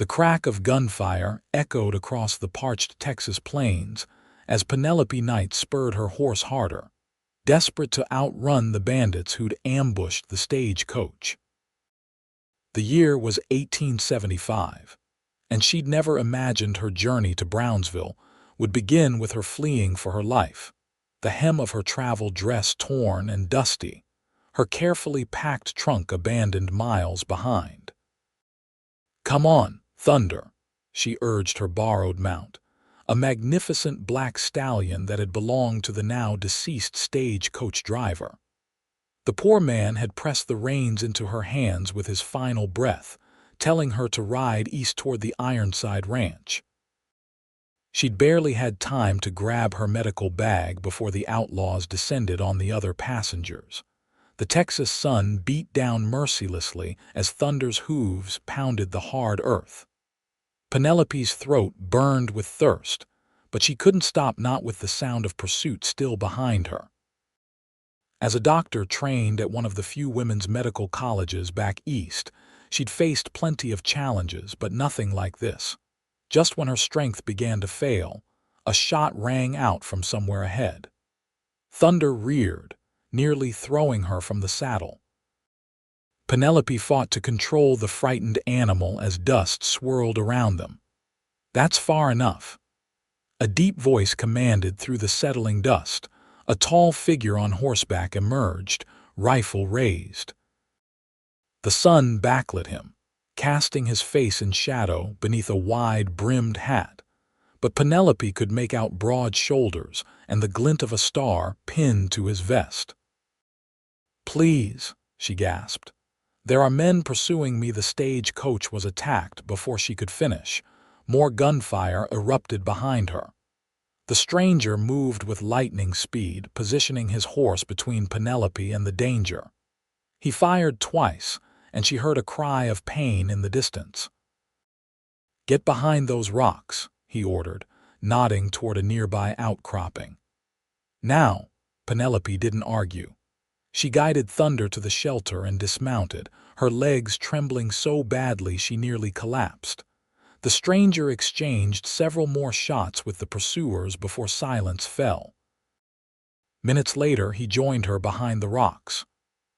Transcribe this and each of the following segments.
The crack of gunfire echoed across the parched Texas plains as Penelope Knight spurred her horse harder, desperate to outrun the bandits who'd ambushed the stagecoach. The year was 1875, and she'd never imagined her journey to Brownsville would begin with her fleeing for her life, the hem of her travel dress torn and dusty, her carefully packed trunk abandoned miles behind. "Come on, Thunder," she urged her borrowed mount, a magnificent black stallion that had belonged to the now-deceased stagecoach driver. The poor man had pressed the reins into her hands with his final breath, telling her to ride east toward the Ironside ranch. She'd barely had time to grab her medical bag before the outlaws descended on the other passengers. The Texas sun beat down mercilessly as Thunder's hooves pounded the hard earth. Penelope's throat burned with thirst, but she couldn't stop, not with the sound of pursuit still behind her. As a doctor trained at one of the few women's medical colleges back east, she'd faced plenty of challenges, but nothing like this. Just when her strength began to fail, a shot rang out from somewhere ahead. Thunder reared, nearly throwing her from the saddle. Penelope fought to control the frightened animal as dust swirled around them. "That's far enough," a deep voice commanded through the settling dust. A tall figure on horseback emerged, rifle raised. The sun backlit him, casting his face in shadow beneath a wide-brimmed hat, but Penelope could make out broad shoulders and the glint of a star pinned to his vest. "Please," she gasped. "There are men pursuing me." The stagecoach was attacked before she could finish. More gunfire erupted behind her. The stranger moved with lightning speed, positioning his horse between Penelope and the danger. He fired twice, and she heard a cry of pain in the distance. "Get behind those rocks," he ordered, nodding toward a nearby outcropping. "Now," Penelope didn't argue. She guided Thunder to the shelter and dismounted, her legs trembling so badly she nearly collapsed. The stranger exchanged several more shots with the pursuers before silence fell. Minutes later, he joined her behind the rocks.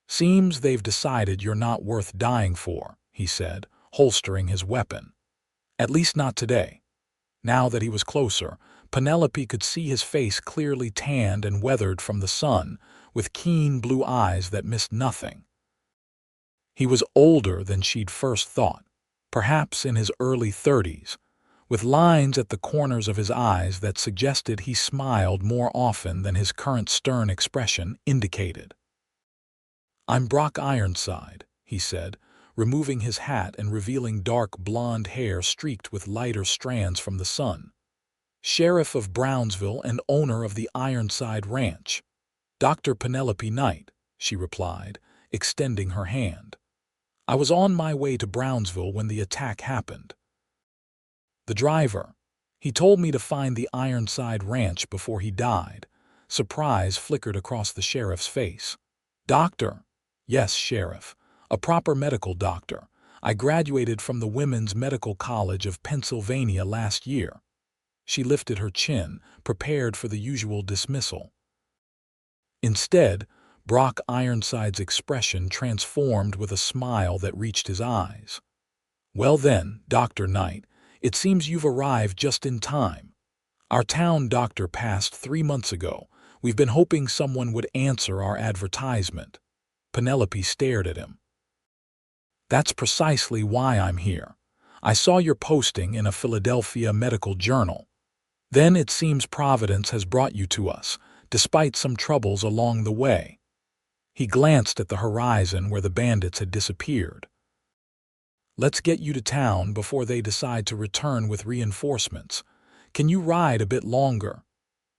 "Seems they've decided you're not worth dying for," he said, holstering his weapon. "At least not today." Now that he was closer, Penelope could see his face clearly tanned and weathered from the sun, with keen blue eyes that missed nothing. He was older than she'd first thought, perhaps in his early 30s, with lines at the corners of his eyes that suggested he smiled more often than his current stern expression indicated. "I'm Brock Ironside," he said, removing his hat and revealing dark blonde hair streaked with lighter strands from the sun. "Sheriff of Brownsville and owner of the Ironside Ranch." "Dr. Penelope Knight," she replied, extending her hand. "I was on my way to Brownsville when the attack happened." "The driver. He told me to find the Ironside Ranch before he died." Surprise flickered across the sheriff's face. "Doctor?" "Yes, Sheriff. A proper medical doctor. I graduated from the Women's Medical College of Pennsylvania last year." She lifted her chin, prepared for the usual dismissal. Instead, Brock Ironside's expression transformed with a smile that reached his eyes. "Well then, Dr. Knight, it seems you've arrived just in time. Our town doctor passed 3 months ago. We've been hoping someone would answer our advertisement." Penelope stared at him. "That's precisely why I'm here. I saw your posting in a Philadelphia medical journal. Then it seems Providence has brought you to us, despite some troubles along the way." He glanced at the horizon where the bandits had disappeared. "Let's get you to town before they decide to return with reinforcements. Can you ride a bit longer?"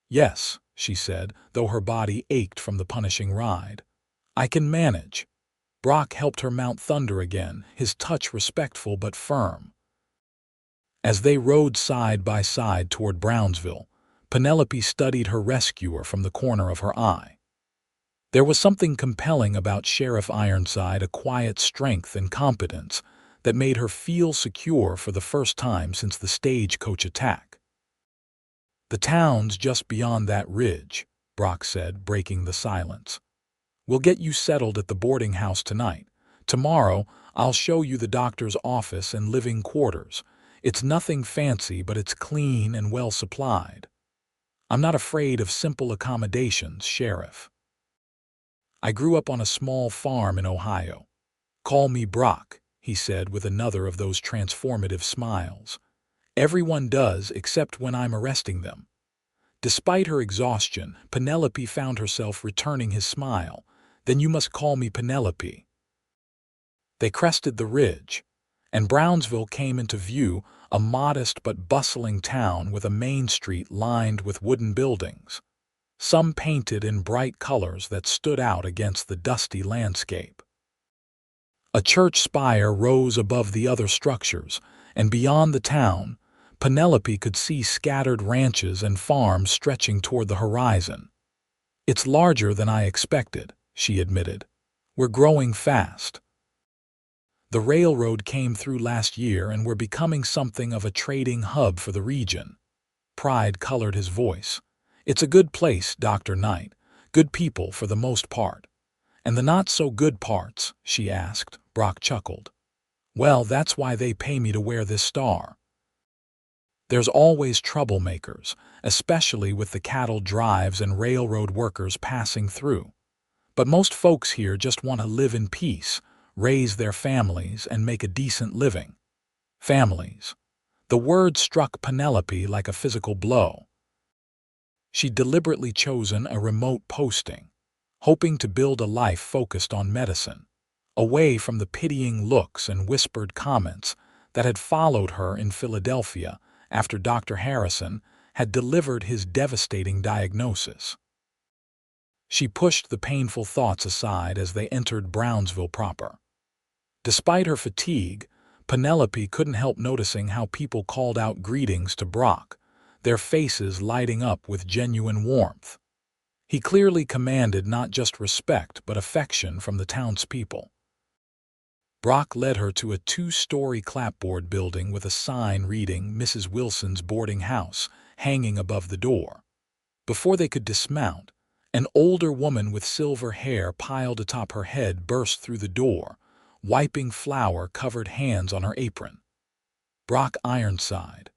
"Yes," she said, though her body ached from the punishing ride. "I can manage." Brock helped her mount Thunder again, his touch respectful but firm. As they rode side by side toward Brownsville, Penelope studied her rescuer from the corner of her eye. There was something compelling about Sheriff Ironside, a quiet strength and competence that made her feel secure for the first time since the stagecoach attack. "The town's just beyond that ridge," Brock said, breaking the silence. "We'll get you settled at the boarding house tonight. Tomorrow, I'll show you the doctor's office and living quarters. It's nothing fancy, but it's clean and well supplied. I'm not afraid of simple accommodations, Sheriff. I grew up on a small farm in Ohio. Call me Brock," he said with another of those transformative smiles. "Everyone does except when I'm arresting them." Despite her exhaustion, Penelope found herself returning his smile. "Then you must call me Penelope." They crested the ridge, and Brownsville came into view, a modest but bustling town with a main street lined with wooden buildings, some painted in bright colors that stood out against the dusty landscape. A church spire rose above the other structures, and beyond the town, Penelope could see scattered ranches and farms stretching toward the horizon. "It's larger than I expected," she admitted. "We're growing fast. The railroad came through last year and we're becoming something of a trading hub for the region." Pride colored his voice. "It's a good place, Dr. Knight. Good people for the most part." "And the not-so-good parts?" she asked. Brock chuckled. "Well, that's why they pay me to wear this star. There's always troublemakers, especially with the cattle drives and railroad workers passing through. But most folks here just want to live in peace, raise their families, and make a decent living." Families. The word struck Penelope like a physical blow. She'd deliberately chosen a remote posting, hoping to build a life focused on medicine, away from the pitying looks and whispered comments that had followed her in Philadelphia after Dr. Harrison had delivered his devastating diagnosis. She pushed the painful thoughts aside as they entered Brownsville proper. Despite her fatigue, Penelope couldn't help noticing how people called out greetings to Brock, their faces lighting up with genuine warmth. He clearly commanded not just respect but affection from the townspeople. Brock led her to a 2-story clapboard building with a sign reading "Mrs. Wilson's Boarding House" hanging above the door. Before they could dismount, an older woman with silver hair piled atop her head burst through the door, wiping flour-covered hands on her apron. "Brock Ironside.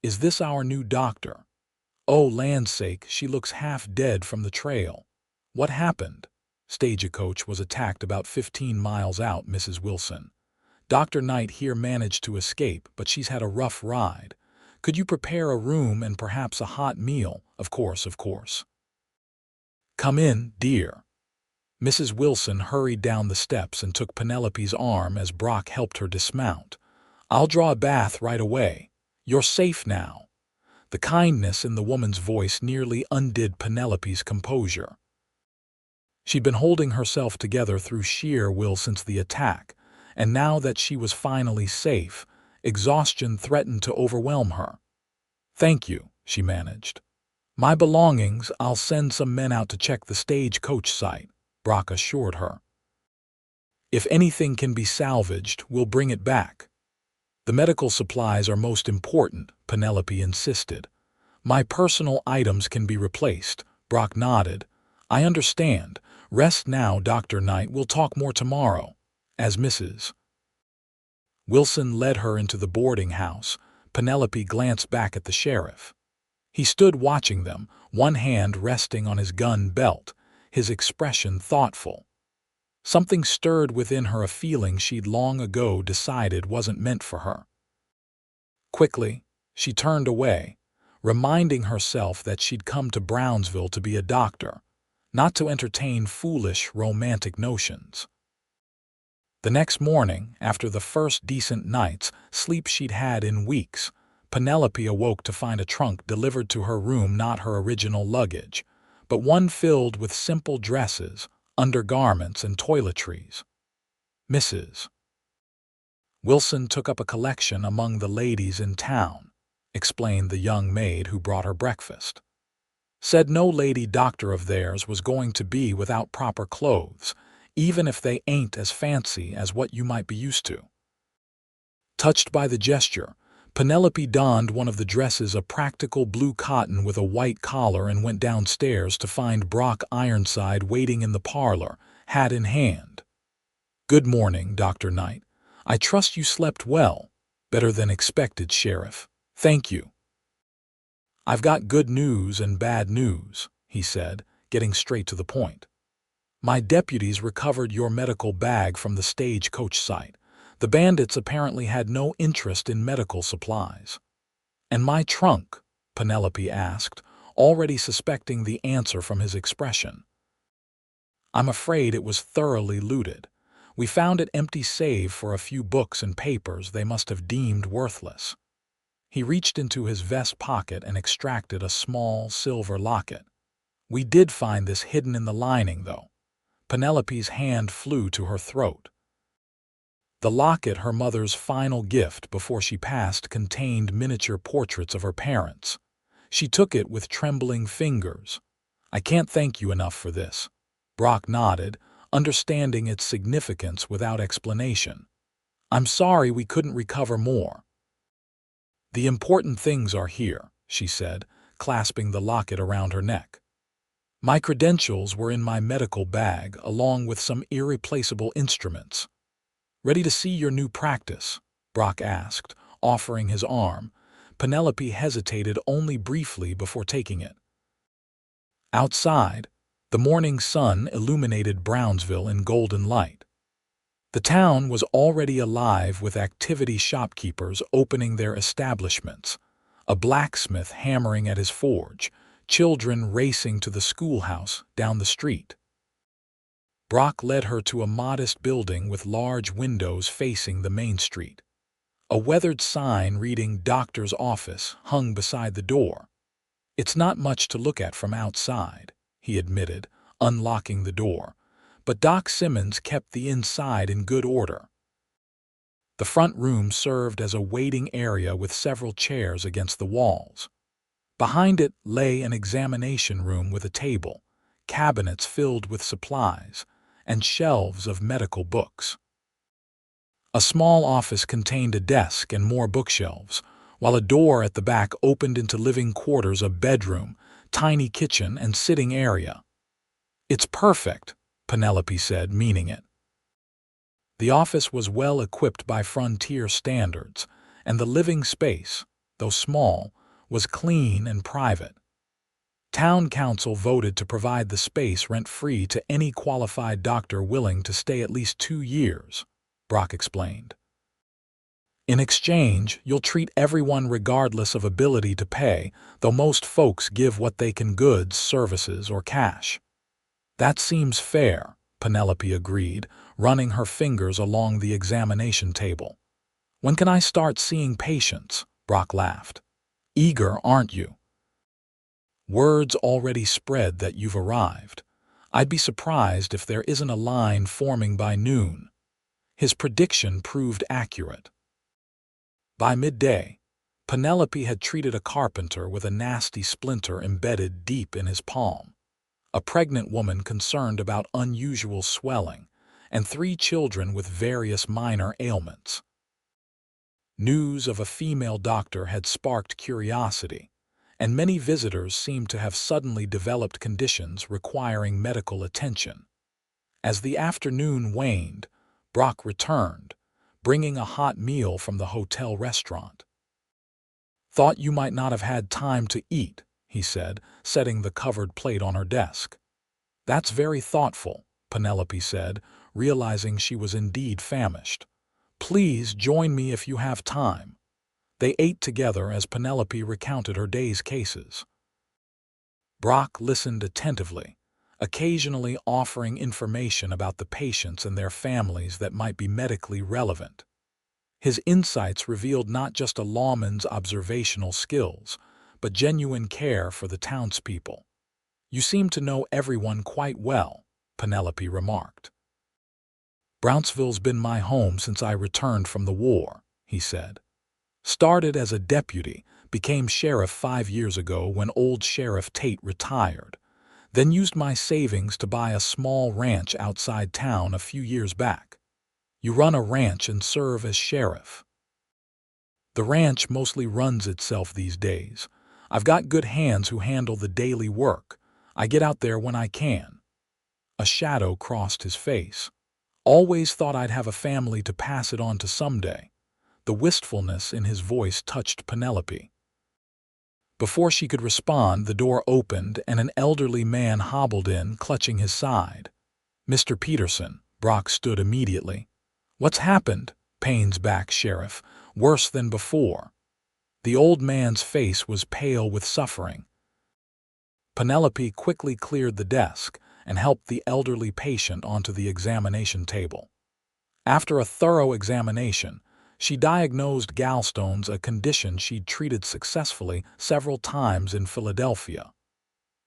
Is this our new doctor? Oh, land's sake, she looks half dead from the trail. What happened?" "Stagecoach was attacked about 15 miles out, Mrs. Wilson. Dr. Knight here managed to escape, but she's had a rough ride. Could you prepare a room and perhaps a hot meal?" Of course. "Come in, dear." Mrs. Wilson hurried down the steps and took Penelope's arm as Brock helped her dismount. "I'll draw a bath right away. You're safe now." The kindness in the woman's voice nearly undid Penelope's composure. She'd been holding herself together through sheer will since the attack, and now that she was finally safe, exhaustion threatened to overwhelm her. "Thank you," she managed. "My belongings, I'll send some men out to check the stagecoach site," Brock assured her. "If anything can be salvaged, we'll bring it back." "The medical supplies are most important," Penelope insisted. "My personal items can be replaced." Brock nodded. "I understand. Rest now, Dr. Knight. We'll talk more tomorrow." As Mrs. Wilson led her into the boarding house, Penelope glanced back at the sheriff. He stood watching them, one hand resting on his gun belt, his expression thoughtful. Something stirred within her, a feeling she'd long ago decided wasn't meant for her. Quickly, she turned away, reminding herself that she'd come to Brownsville to be a doctor, not to entertain foolish, romantic notions. The next morning, after the first decent night's sleep she'd had in weeks, Penelope awoke to find a trunk delivered to her room, not her original luggage, but one filled with simple dresses, undergarments, and toiletries. Mrs. Wilson took up a collection among the ladies in town, explained the young maid who brought her breakfast. Said no lady doctor of theirs was going to be without proper clothes, even if they ain't as fancy as what you might be used to. Touched by the gesture, Penelope donned one of the dresses, a practical blue cotton with a white collar, and went downstairs to find Brock Ironside waiting in the parlor, hat in hand. "Good morning, Dr. Knight. I trust you slept well." "Better than expected, Sheriff. Thank you." "I've got good news and bad news," he said, getting straight to the point. "My deputies recovered your medical bag from the stagecoach site. The bandits apparently had no interest in medical supplies." "And my trunk?" Penelope asked, already suspecting the answer from his expression. "I'm afraid it was thoroughly looted. We found it empty save for a few books and papers they must have deemed worthless." He reached into his vest pocket and extracted a small silver locket. "We did find this hidden in the lining, though." Penelope's hand flew to her throat. The locket, her mother's final gift before she passed, contained miniature portraits of her parents. She took it with trembling fingers. "I can't thank you enough for this." Brock nodded, understanding its significance without explanation. "I'm sorry we couldn't recover more." "The important things are here," she said, clasping the locket around her neck. "My credentials were in my medical bag, along with some irreplaceable instruments." "Ready to see your new practice?" Brock asked, offering his arm. Penelope hesitated only briefly before taking it. Outside, the morning sun illuminated Brownsville in golden light. The town was already alive with activity, shopkeepers opening their establishments, a blacksmith hammering at his forge, children racing to the schoolhouse down the street. Brock led her to a modest building with large windows facing the main street. A weathered sign reading "Doctor's Office" hung beside the door. "It's not much to look at from outside," he admitted, unlocking the door, "but Doc Simmons kept the inside in good order." The front room served as a waiting area with several chairs against the walls. Behind it lay an examination room with a table, cabinets filled with supplies, and shelves of medical books. A small office contained a desk and more bookshelves, while a door at the back opened into living quarters, a bedroom, tiny kitchen, and sitting area. "It's perfect," Penelope said, meaning it. The office was well equipped by frontier standards, and the living space, though small, was clean and private. Town council voted to provide the space rent-free to any qualified doctor willing to stay at least 2 years, Brock explained. "In exchange, you'll treat everyone regardless of ability to pay, though most folks give what they can: goods, services, or cash." "That seems fair," Penelope agreed, running her fingers along the examination table. "When can I start seeing patients?" Brock laughed. "Eager, aren't you?" "Word's already spread that you've arrived. I'd be surprised if there isn't a line forming by noon." His prediction proved accurate. By midday, Penelope had treated a carpenter with a nasty splinter embedded deep in his palm, a pregnant woman concerned about unusual swelling, and 3 children with various minor ailments. News of a female doctor had sparked curiosity, and many visitors seemed to have suddenly developed conditions requiring medical attention. As the afternoon waned, Brock returned, bringing a hot meal from the hotel restaurant. "Thought you might not have had time to eat," he said, setting the covered plate on her desk. "That's very thoughtful," Penelope said, realizing she was indeed famished. "Please join me if you have time." They ate together as Penelope recounted her day's cases. Brock listened attentively, occasionally offering information about the patients and their families that might be medically relevant. His insights revealed not just a lawman's observational skills, but genuine care for the townspeople. "You seem to know everyone quite well," Penelope remarked. "Brownsville's been my home since I returned from the war," he said. "Started as a deputy, became sheriff 5 years ago when old Sheriff Tate retired, then used my savings to buy a small ranch outside town a few years back." "You run a ranch and serve as sheriff?" The ranch mostly runs itself these days. I've got good hands who handle the daily work. I get out there when I can." A shadow crossed his face. "Always thought I'd have a family to pass it on to someday." The wistfulness in his voice touched Penelope. Before she could respond, the door opened and an elderly man hobbled in, clutching his side. "Mr. Peterson," Brock stood immediately. "What's happened?" "Pain's back, Sheriff. Worse than before." The old man's face was pale with suffering. Penelope quickly cleared the desk and helped the elderly patient onto the examination table. After a thorough examination, she diagnosed gallstones, a condition she'd treated successfully several times in Philadelphia.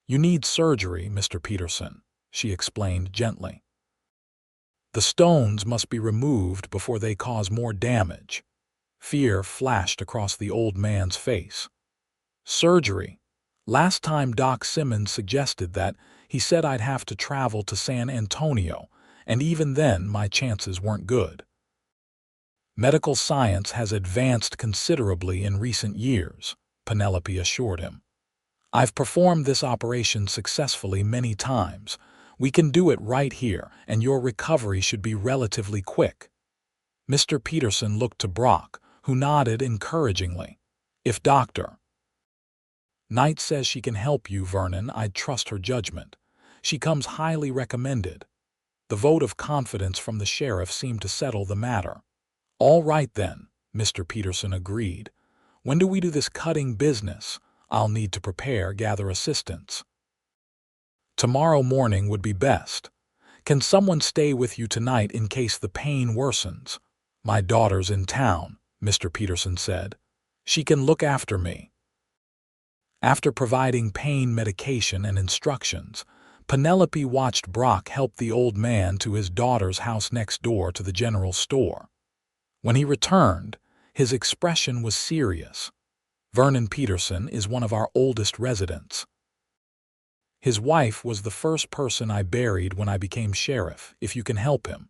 "You need surgery, Mr. Peterson," she explained gently. "The stones must be removed before they cause more damage." Fear flashed across the old man's face. "Surgery? Last time Doc Simmons suggested that, he said I'd have to travel to San Antonio, and even then my chances weren't good." "Medical science has advanced considerably in recent years," Penelope assured him. "I've performed this operation successfully many times. We can do it right here, and your recovery should be relatively quick." Mr. Peterson looked to Brock, who nodded encouragingly. "If Dr. Knight says she can help you, Vernon, I'd trust her judgment. She comes highly recommended." The vote of confidence from the sheriff seemed to settle the matter. "All right then," Mr. Peterson agreed. "When do we do this cutting business? I'll need to prepare, gather assistance." "Tomorrow morning would be best. Can someone stay with you tonight in case the pain worsens?" "My daughter's in town," Mr. Peterson said. "She can look after me." After providing pain medication and instructions, Penelope watched Brock help the old man to his daughter's house next door to the general store. When he returned, his expression was serious. "Vernon Peterson is one of our oldest residents. His wife was the first person I buried when I became sheriff, if you can help him."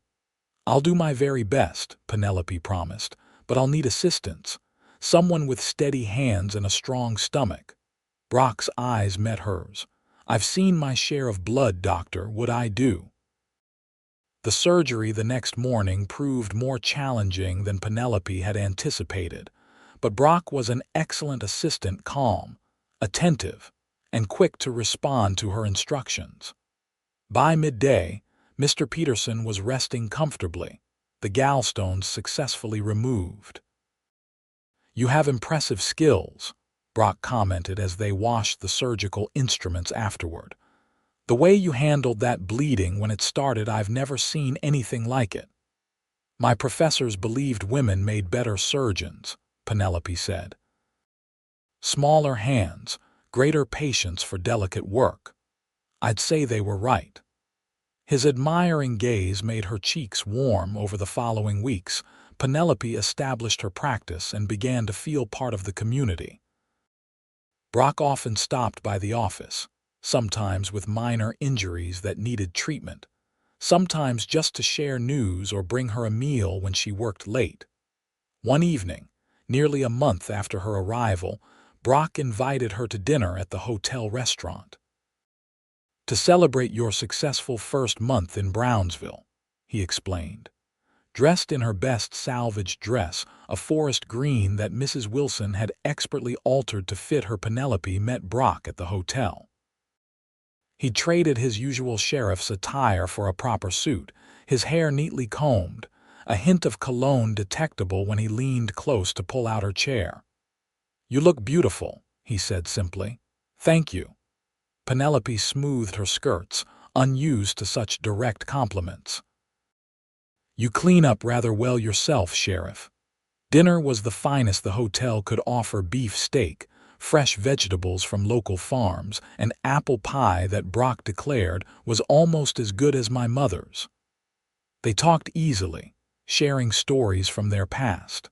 "I'll do my very best," Penelope promised, "but I'll need assistance. Someone with steady hands and a strong stomach." Brock's eyes met hers. "I've seen my share of blood, Doctor. What I do?" The surgery the next morning proved more challenging than Penelope had anticipated, but Brock was an excellent assistant, calm, attentive, and quick to respond to her instructions. By midday, Mr. Peterson was resting comfortably, the gallstones successfully removed. "You have impressive skills," Brock commented as they washed the surgical instruments afterward. "The way you handled that bleeding when it started, I've never seen anything like it." "My professors believed women made better surgeons," Penelope said. "Smaller hands, greater patience for delicate work." "I'd say they were right." His admiring gaze made her cheeks warm. Over the following weeks, Penelope established her practice and began to feel part of the community. Brock often stopped by the office, sometimes with minor injuries that needed treatment, sometimes just to share news or bring her a meal when she worked late. One evening, nearly a month after her arrival, Brock invited her to dinner at the hotel restaurant. "To celebrate your successful first month in Brownsville," he explained. Dressed in her best salvage dress, a forest green that Mrs. Wilson had expertly altered to fit her, Penelope met Brock at the hotel. He traded his usual sheriff's attire for a proper suit, his hair neatly combed, a hint of cologne detectable when he leaned close to pull out her chair. "You look beautiful," he said simply. "Thank you." Penelope smoothed her skirts, unused to such direct compliments. "You clean up rather well yourself, Sheriff." Dinner was the finest the hotel could offer: beef steak, fresh vegetables from local farms, and apple pie that Brock declared was almost as good as my mother's. They talked easily, sharing stories from their past.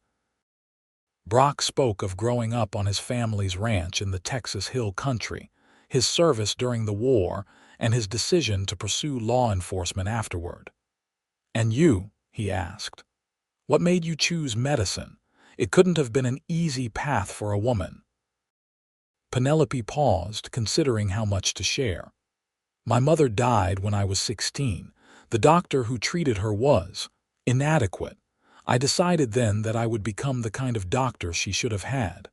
Brock spoke of growing up on his family's ranch in the Texas Hill Country, his service during the war, and his decision to pursue law enforcement afterward. "And you?" he asked. "What made you choose medicine? It couldn't have been an easy path for a woman. Penelope paused, considering how much to share. My mother died when I was 16. The doctor who treated her was inadequate. I decided then that I would become the kind of doctor she should have had.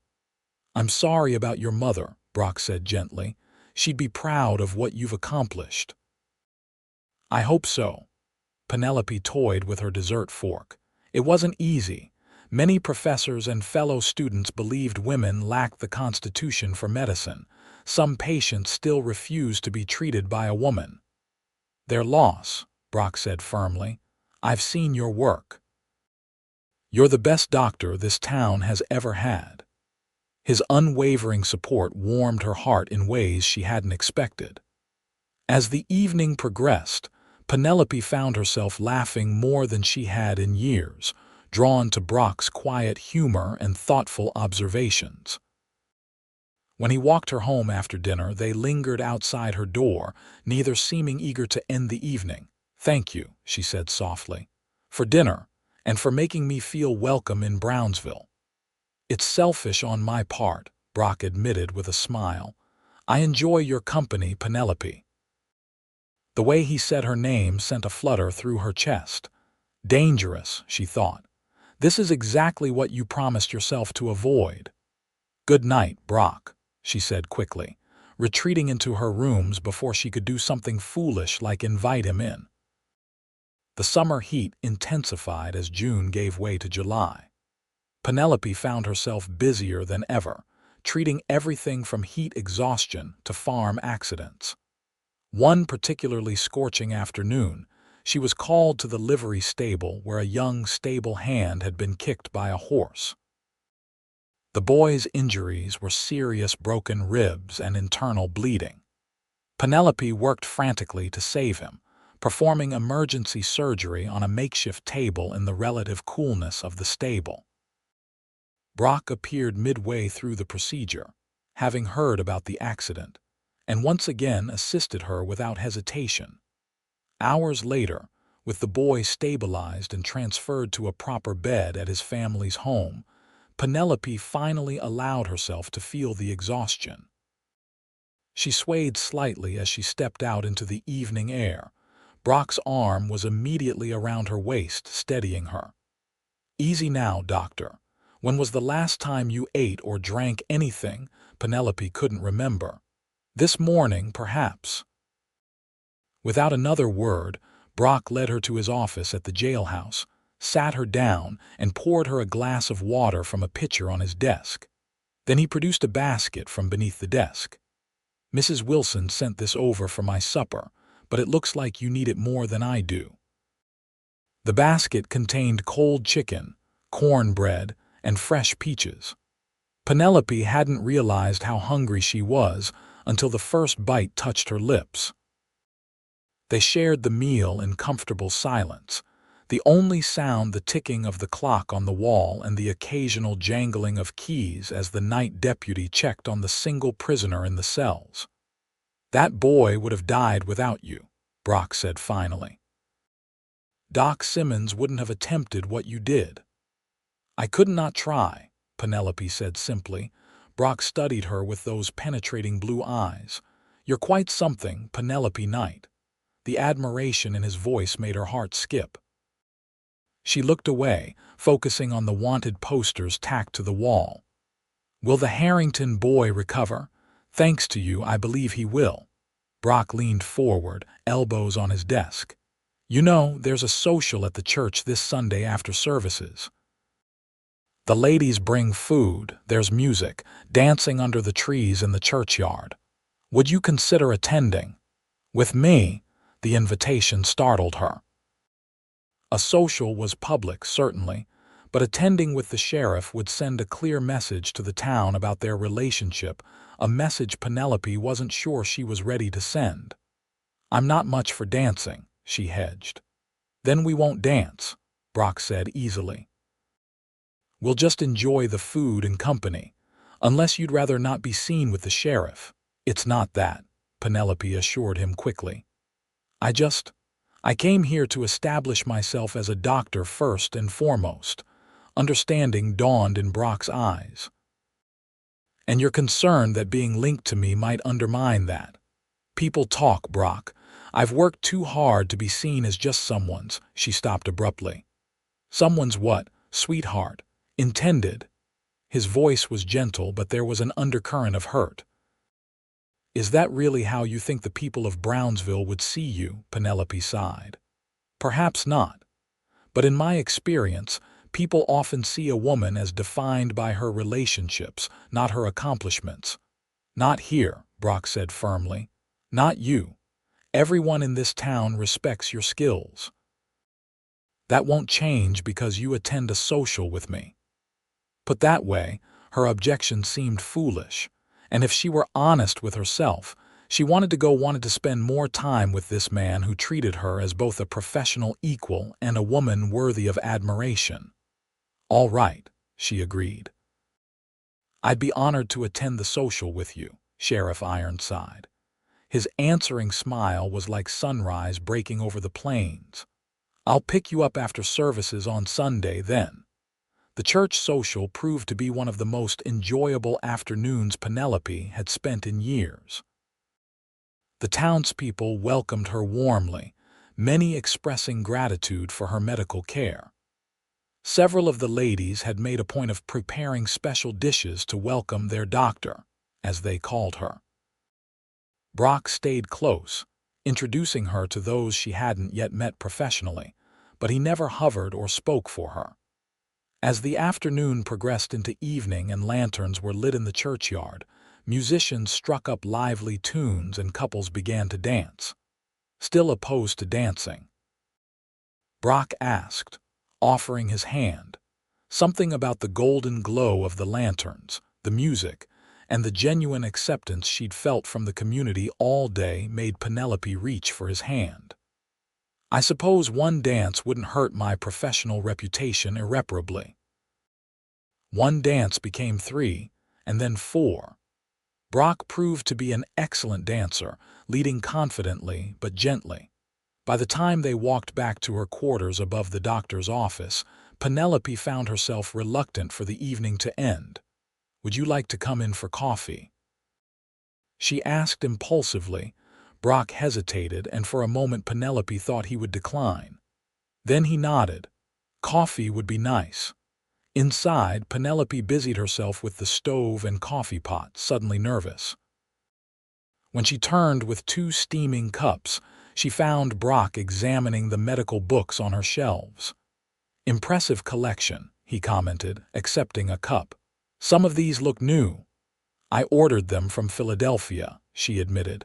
I'm sorry about your mother, Brock said gently. She'd be proud of what you've accomplished. I hope so. Penelope toyed with her dessert fork. It wasn't easy. Many professors and fellow students believed women lacked the constitution for medicine. Some patients still refused to be treated by a woman. Their loss, Brock said firmly. I've seen your work. You're the best doctor this town has ever had. His unwavering support warmed her heart in ways she hadn't expected. As the evening progressed, Penelope found herself laughing more than she had in years, drawn to Brock's quiet humor and thoughtful observations. When he walked her home after dinner, they lingered outside her door, neither seeming eager to end the evening. "Thank you," she said softly, "for dinner and for making me feel welcome in Brownsville." "It's selfish on my part," Brock admitted with a smile. "I enjoy your company, Penelope." The way he said her name sent a flutter through her chest. Dangerous, she thought. This is exactly what you promised yourself to avoid. "Good night, Brock," she said quickly, retreating into her rooms before she could do something foolish like invite him in. The summer heat intensified as June gave way to July. Penelope found herself busier than ever, treating everything from heat exhaustion to farm accidents. One particularly scorching afternoon, she was called to the livery stable where a young stable hand had been kicked by a horse. The boy's injuries were serious broken ribs and internal bleeding. Penelope worked frantically to save him, performing emergency surgery on a makeshift table in the relative coolness of the stable. Brock appeared midway through the procedure, having heard about the accident, and once again assisted her without hesitation. Hours later, with the boy stabilized and transferred to a proper bed at his family's home, Penelope finally allowed herself to feel the exhaustion. She swayed slightly as she stepped out into the evening air. Brock's arm was immediately around her waist, steadying her. "Easy now, doctor. When was the last time you ate or drank anything?" Penelope couldn't remember. "This morning, perhaps." Without another word, Brock led her to his office at the jailhouse, sat her down, and poured her a glass of water from a pitcher on his desk. Then he produced a basket from beneath the desk. "Mrs. Wilson sent this over for my supper, but it looks like you need it more than I do." The basket contained cold chicken, cornbread, and fresh peaches. Penelope hadn't realized how hungry she was until the first bite touched her lips. They shared the meal in comfortable silence, the only sound the ticking of the clock on the wall and the occasional jangling of keys as the night deputy checked on the single prisoner in the cells. "That boy would have died without you," Brock said finally. "Doc Simmons wouldn't have attempted what you did." "I could not try," Penelope said simply. Brock studied her with those penetrating blue eyes. "You're quite something, Penelope Knight." The admiration in his voice made her heart skip. She looked away, focusing on the wanted posters tacked to the wall. "Will the Harrington boy recover? Thanks to you, I believe he will." Brock leaned forward, elbows on his desk. "You know, there's a social at the church this Sunday after services. The ladies bring food, there's music, dancing under the trees in the churchyard. Would you consider attending?" "With me?" The invitation startled her. A social was public, certainly, but attending with the sheriff would send a clear message to the town about their relationship, a message Penelope wasn't sure she was ready to send. "I'm not much for dancing," she hedged. "Then we won't dance," Brock said easily. "We'll just enjoy the food and company, unless you'd rather not be seen with the sheriff." "It's not that," Penelope assured him quickly. I came here to establish myself as a doctor first and foremost. Understanding dawned in Brock's eyes. And you're concerned that being linked to me might undermine that. People talk, Brock. I've worked too hard to be seen as just someone's. She stopped abruptly. Someone's what, sweetheart? Intended. His voice was gentle, but there was an undercurrent of hurt. Is that really how you think the people of Brownsville would see you? Penelope sighed. Perhaps not. But in my experience, people often see a woman as defined by her relationships, not her accomplishments. Not here, Brock said firmly. Not you. Everyone in this town respects your skills. That won't change because you attend a social with me. Put that way, her objection seemed foolish, and if she were honest with herself, she wanted to spend more time with this man who treated her as both a professional equal and a woman worthy of admiration. All right, she agreed. I'd be honored to attend the social with you, Sheriff Ironside. His answering smile was like sunrise breaking over the plains. I'll pick you up after services on Sunday then. The church social proved to be one of the most enjoyable afternoons Penelope had spent in years. The townspeople welcomed her warmly, many expressing gratitude for her medical care. Several of the ladies had made a point of preparing special dishes to welcome their doctor, as they called her. Brock stayed close, introducing her to those she hadn't yet met professionally, but he never hovered or spoke for her. As the afternoon progressed into evening and lanterns were lit in the churchyard, musicians struck up lively tunes and couples began to dance. Still opposed to dancing, Brock asked, offering his hand. Something about the golden glow of the lanterns, the music, and the genuine acceptance she'd felt from the community all day made Penelope reach for his hand. I suppose one dance wouldn't hurt my professional reputation irreparably. One dance became 3, and then 4. Brock proved to be an excellent dancer, leading confidently but gently. By the time they walked back to her quarters above the doctor's office, Penelope found herself reluctant for the evening to end. Would you like to come in for coffee? She asked impulsively. Brock hesitated, and for a moment Penelope thought he would decline. Then he nodded. Coffee would be nice. Inside, Penelope busied herself with the stove and coffee pot, suddenly nervous. When she turned with 2 steaming cups, she found Brock examining the medical books on her shelves. Impressive collection, he commented, accepting a cup. Some of these look new. I ordered them from Philadelphia, she admitted.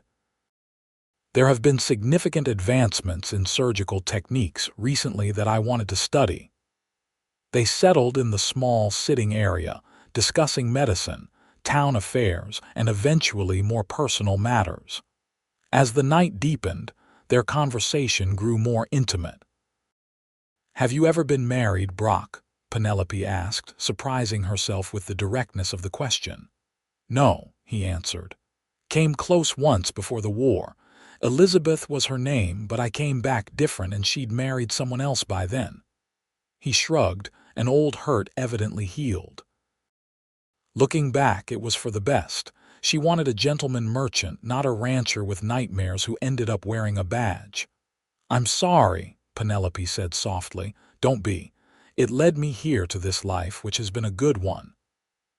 There have been significant advancements in surgical techniques recently that I wanted to study. They settled in the small sitting area, discussing medicine, town affairs, and eventually more personal matters. As the night deepened, their conversation grew more intimate. Have you ever been married, Brock? Penelope asked, surprising herself with the directness of the question. No, he answered. Came close once before the war. Elizabeth was her name, but I came back different and she'd married someone else by then. He shrugged, an old hurt evidently healed. Looking back, it was for the best. She wanted a gentleman merchant, not a rancher with nightmares who ended up wearing a badge. I'm sorry, Penelope said softly. Don't be. It led me here to this life, which has been a good one.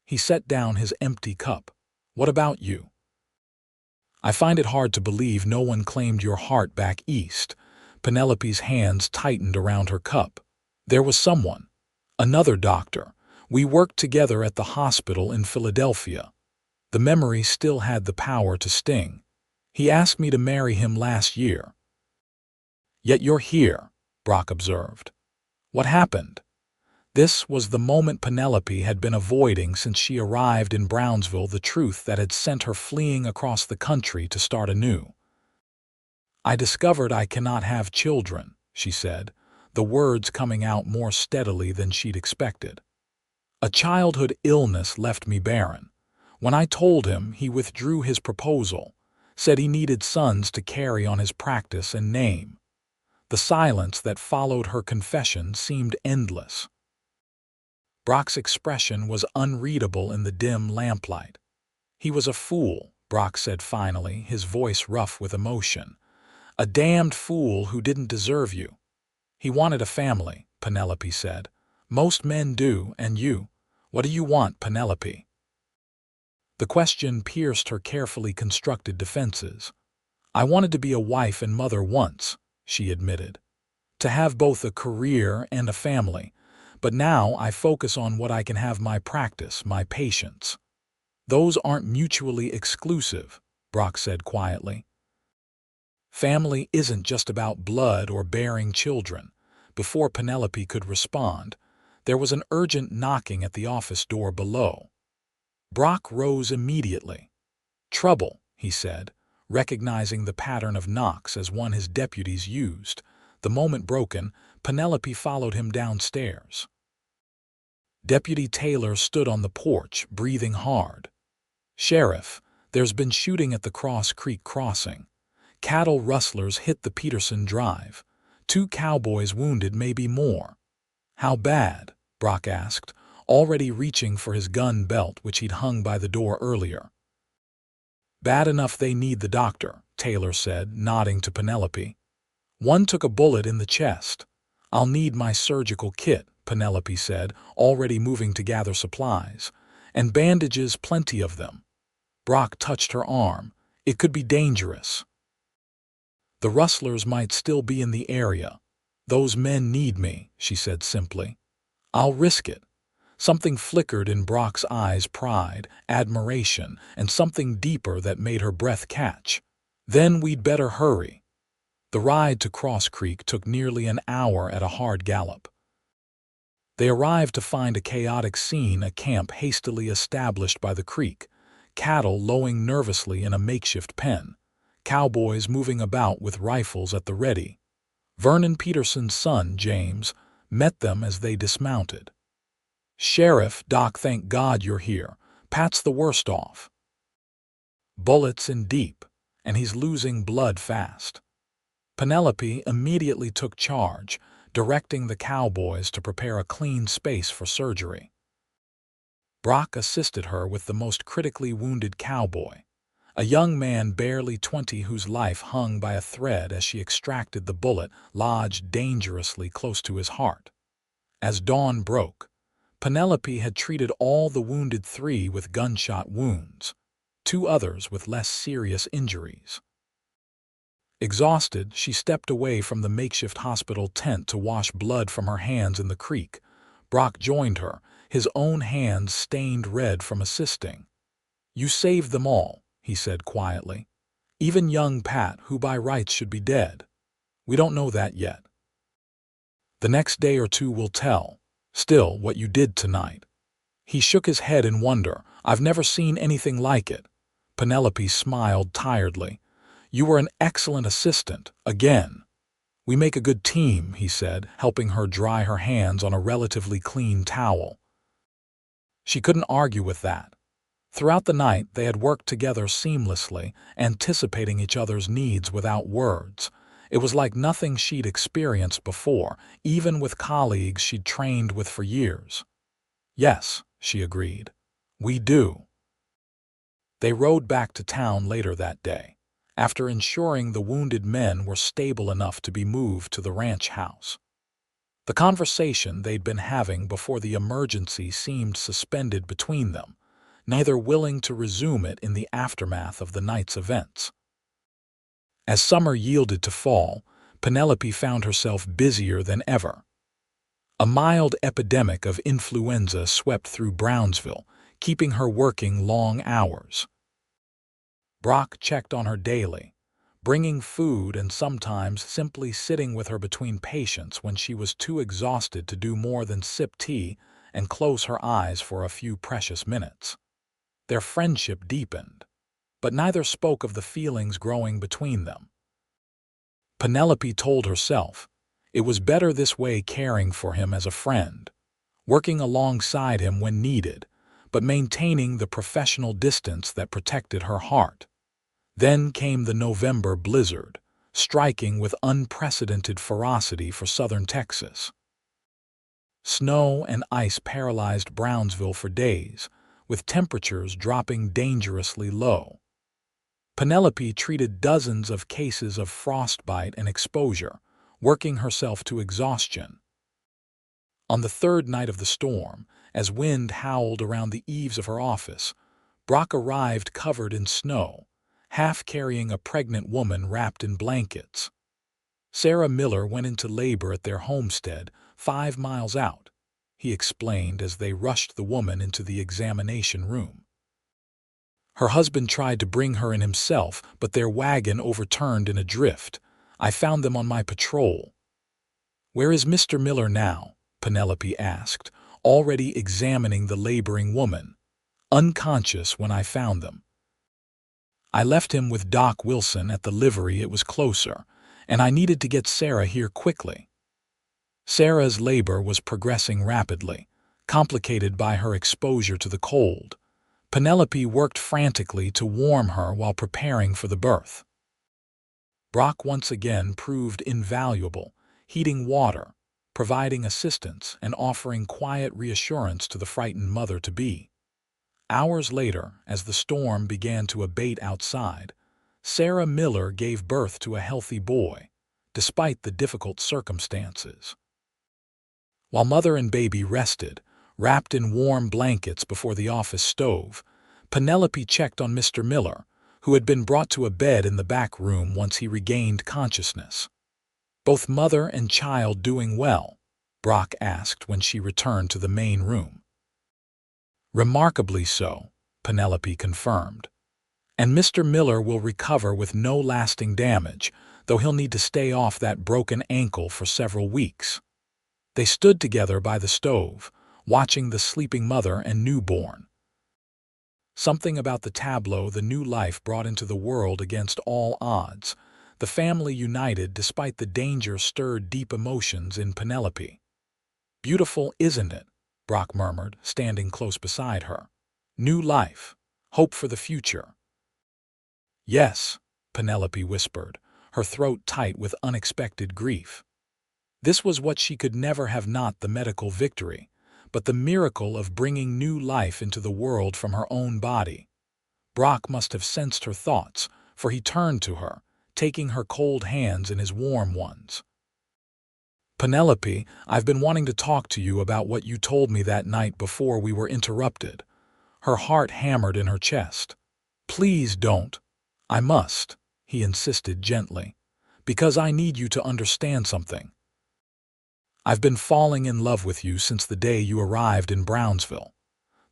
He set down his empty cup. What about you? I find it hard to believe no one claimed your heart back east. Penelope's hands tightened around her cup. There was someone. Another doctor. We worked together at the hospital in Philadelphia. The memory still had the power to sting. He asked me to marry him last year. Yet you're here, Brock observed. What happened? This was the moment Penelope had been avoiding since she arrived in Brownsville, the truth that had sent her fleeing across the country to start anew. I discovered I cannot have children, she said, the words coming out more steadily than she'd expected. A childhood illness left me barren. When I told him, he withdrew his proposal, said he needed sons to carry on his practice and name. The silence that followed her confession seemed endless. Brock's expression was unreadable in the dim lamplight. "He was a fool," Brock said finally, his voice rough with emotion. "A damned fool who didn't deserve you." "He wanted a family," Penelope said. "Most men do, and you? What do you want, Penelope?" The question pierced her carefully constructed defenses. "I wanted to be a wife and mother once," she admitted. "To have both a career and a family. But now I focus on what I can have: my practice, my patience." "Those aren't mutually exclusive," Brock said quietly. "Family isn't just about blood or bearing children." Before Penelope could respond, there was an urgent knocking at the office door below. Brock rose immediately. "Trouble," he said, recognizing the pattern of knocks as one his deputies used. The moment broken, Penelope followed him downstairs. Deputy Taylor stood on the porch, breathing hard. "Sheriff, there's been shooting at the Cross Creek crossing. Cattle rustlers hit the Peterson Drive. 2 cowboys wounded, maybe more." "How bad?" Brock asked, already reaching for his gun belt which he'd hung by the door earlier. "Bad enough they need the doctor," Taylor said, nodding to Penelope. "One took a bullet in the chest." "I'll need my surgical kit," Penelope said, already moving to gather supplies. "And bandages, plenty of them." Brock touched her arm. "It could be dangerous." "The rustlers might still be in the area. Those men need me," she said simply. "I'll risk it." Something flickered in Brock's eyes: pride, admiration, and something deeper that made her breath catch. "Then we'd better hurry." The ride to Cross Creek took nearly an hour at a hard gallop. They arrived to find a chaotic scene: a camp hastily established by the creek, cattle lowing nervously in a makeshift pen, cowboys moving about with rifles at the ready. Vernon Peterson's son, James, met them as they dismounted. "Sheriff, Doc, thank God you're here. Pat's the worst off. Bullets in deep, and he's losing blood fast." Penelope immediately took charge, directing the cowboys to prepare a clean space for surgery. Brock assisted her with the most critically wounded cowboy, a young man barely 20 whose life hung by a thread as she extracted the bullet lodged dangerously close to his heart. As dawn broke, Penelope had treated all the wounded: 3 with gunshot wounds, 2 others with less serious injuries. Exhausted, she stepped away from the makeshift hospital tent to wash blood from her hands in the creek. Brock joined her, his own hands stained red from assisting. "You saved them all," he said quietly. "Even young Pat, who by rights should be dead. We don't know that yet. The next day or 2 will tell. Still, what you did tonight." He shook his head in wonder. "I've never seen anything like it." Penelope smiled tiredly. "You were an excellent assistant, again." "We make a good team," he said, helping her dry her hands on a relatively clean towel. She couldn't argue with that. Throughout the night, they had worked together seamlessly, anticipating each other's needs without words. It was like nothing she'd experienced before, even with colleagues she'd trained with for years. "Yes," she agreed. "We do." They rode back to town later that day, after ensuring the wounded men were stable enough to be moved to the ranch house. The conversation they'd been having before the emergency seemed suspended between them, neither willing to resume it in the aftermath of the night's events. As summer yielded to fall, Penelope found herself busier than ever. A mild epidemic of influenza swept through Brownsville, keeping her working long hours. Brock checked on her daily, bringing food and sometimes simply sitting with her between patients when she was too exhausted to do more than sip tea and close her eyes for a few precious minutes. Their friendship deepened, but neither spoke of the feelings growing between them. Penelope told herself it was better this way, caring for him as a friend, working alongside him when needed, but maintaining the professional distance that protected her heart. Then came the November blizzard, striking with unprecedented ferocity for southern Texas. Snow and ice paralyzed Brownsville for days, with temperatures dropping dangerously low. Penelope treated dozens of cases of frostbite and exposure, working herself to exhaustion. On the third night of the storm, as wind howled around the eaves of her office, Brock arrived covered in snow, half carrying a pregnant woman wrapped in blankets. Sarah Miller went into labor at their homestead 5 miles out, he explained as they rushed the woman into the examination room. Her husband tried to bring her in himself, but their wagon overturned in a drift. I found them on my patrol. Where is Mr. Miller now? Penelope asked, already examining the laboring woman. Unconscious when I found them. I left him with Doc Wilson at the livery. It was closer, and I needed to get Sarah here quickly. Sarah's labor was progressing rapidly, complicated by her exposure to the cold. Penelope worked frantically to warm her while preparing for the birth. Brock once again proved invaluable, heating water, providing assistance, and offering quiet reassurance to the frightened mother-to-be. Hours later, as the storm began to abate outside, Sarah Miller gave birth to a healthy boy, despite the difficult circumstances. While mother and baby rested, wrapped in warm blankets before the office stove, Penelope checked on Mr. Miller, who had been brought to a bed in the back room once he regained consciousness. Both mother and child doing well? Brock asked when she returned to the main room. Remarkably so, Penelope confirmed. And Mr. Miller will recover with no lasting damage, though he'll need to stay off that broken ankle for several weeks. They stood together by the stove, watching the sleeping mother and newborn. Something about the tableau the new life brought into the world against all odds. The family united despite the danger stirred deep emotions in Penelope. Beautiful, isn't it? Brock murmured, standing close beside her. New life, hope for the future. Yes, Penelope whispered, her throat tight with unexpected grief. This was what she could never have, not the medical victory, but the miracle of bringing new life into the world from her own body. Brock must have sensed her thoughts, for he turned to her, taking her cold hands in his warm ones. Penelope, I've been wanting to talk to you about what you told me that night before we were interrupted. Her heart hammered in her chest. Please don't. I must, he insisted gently, because I need you to understand something. I've been falling in love with you since the day you arrived in Brownsville.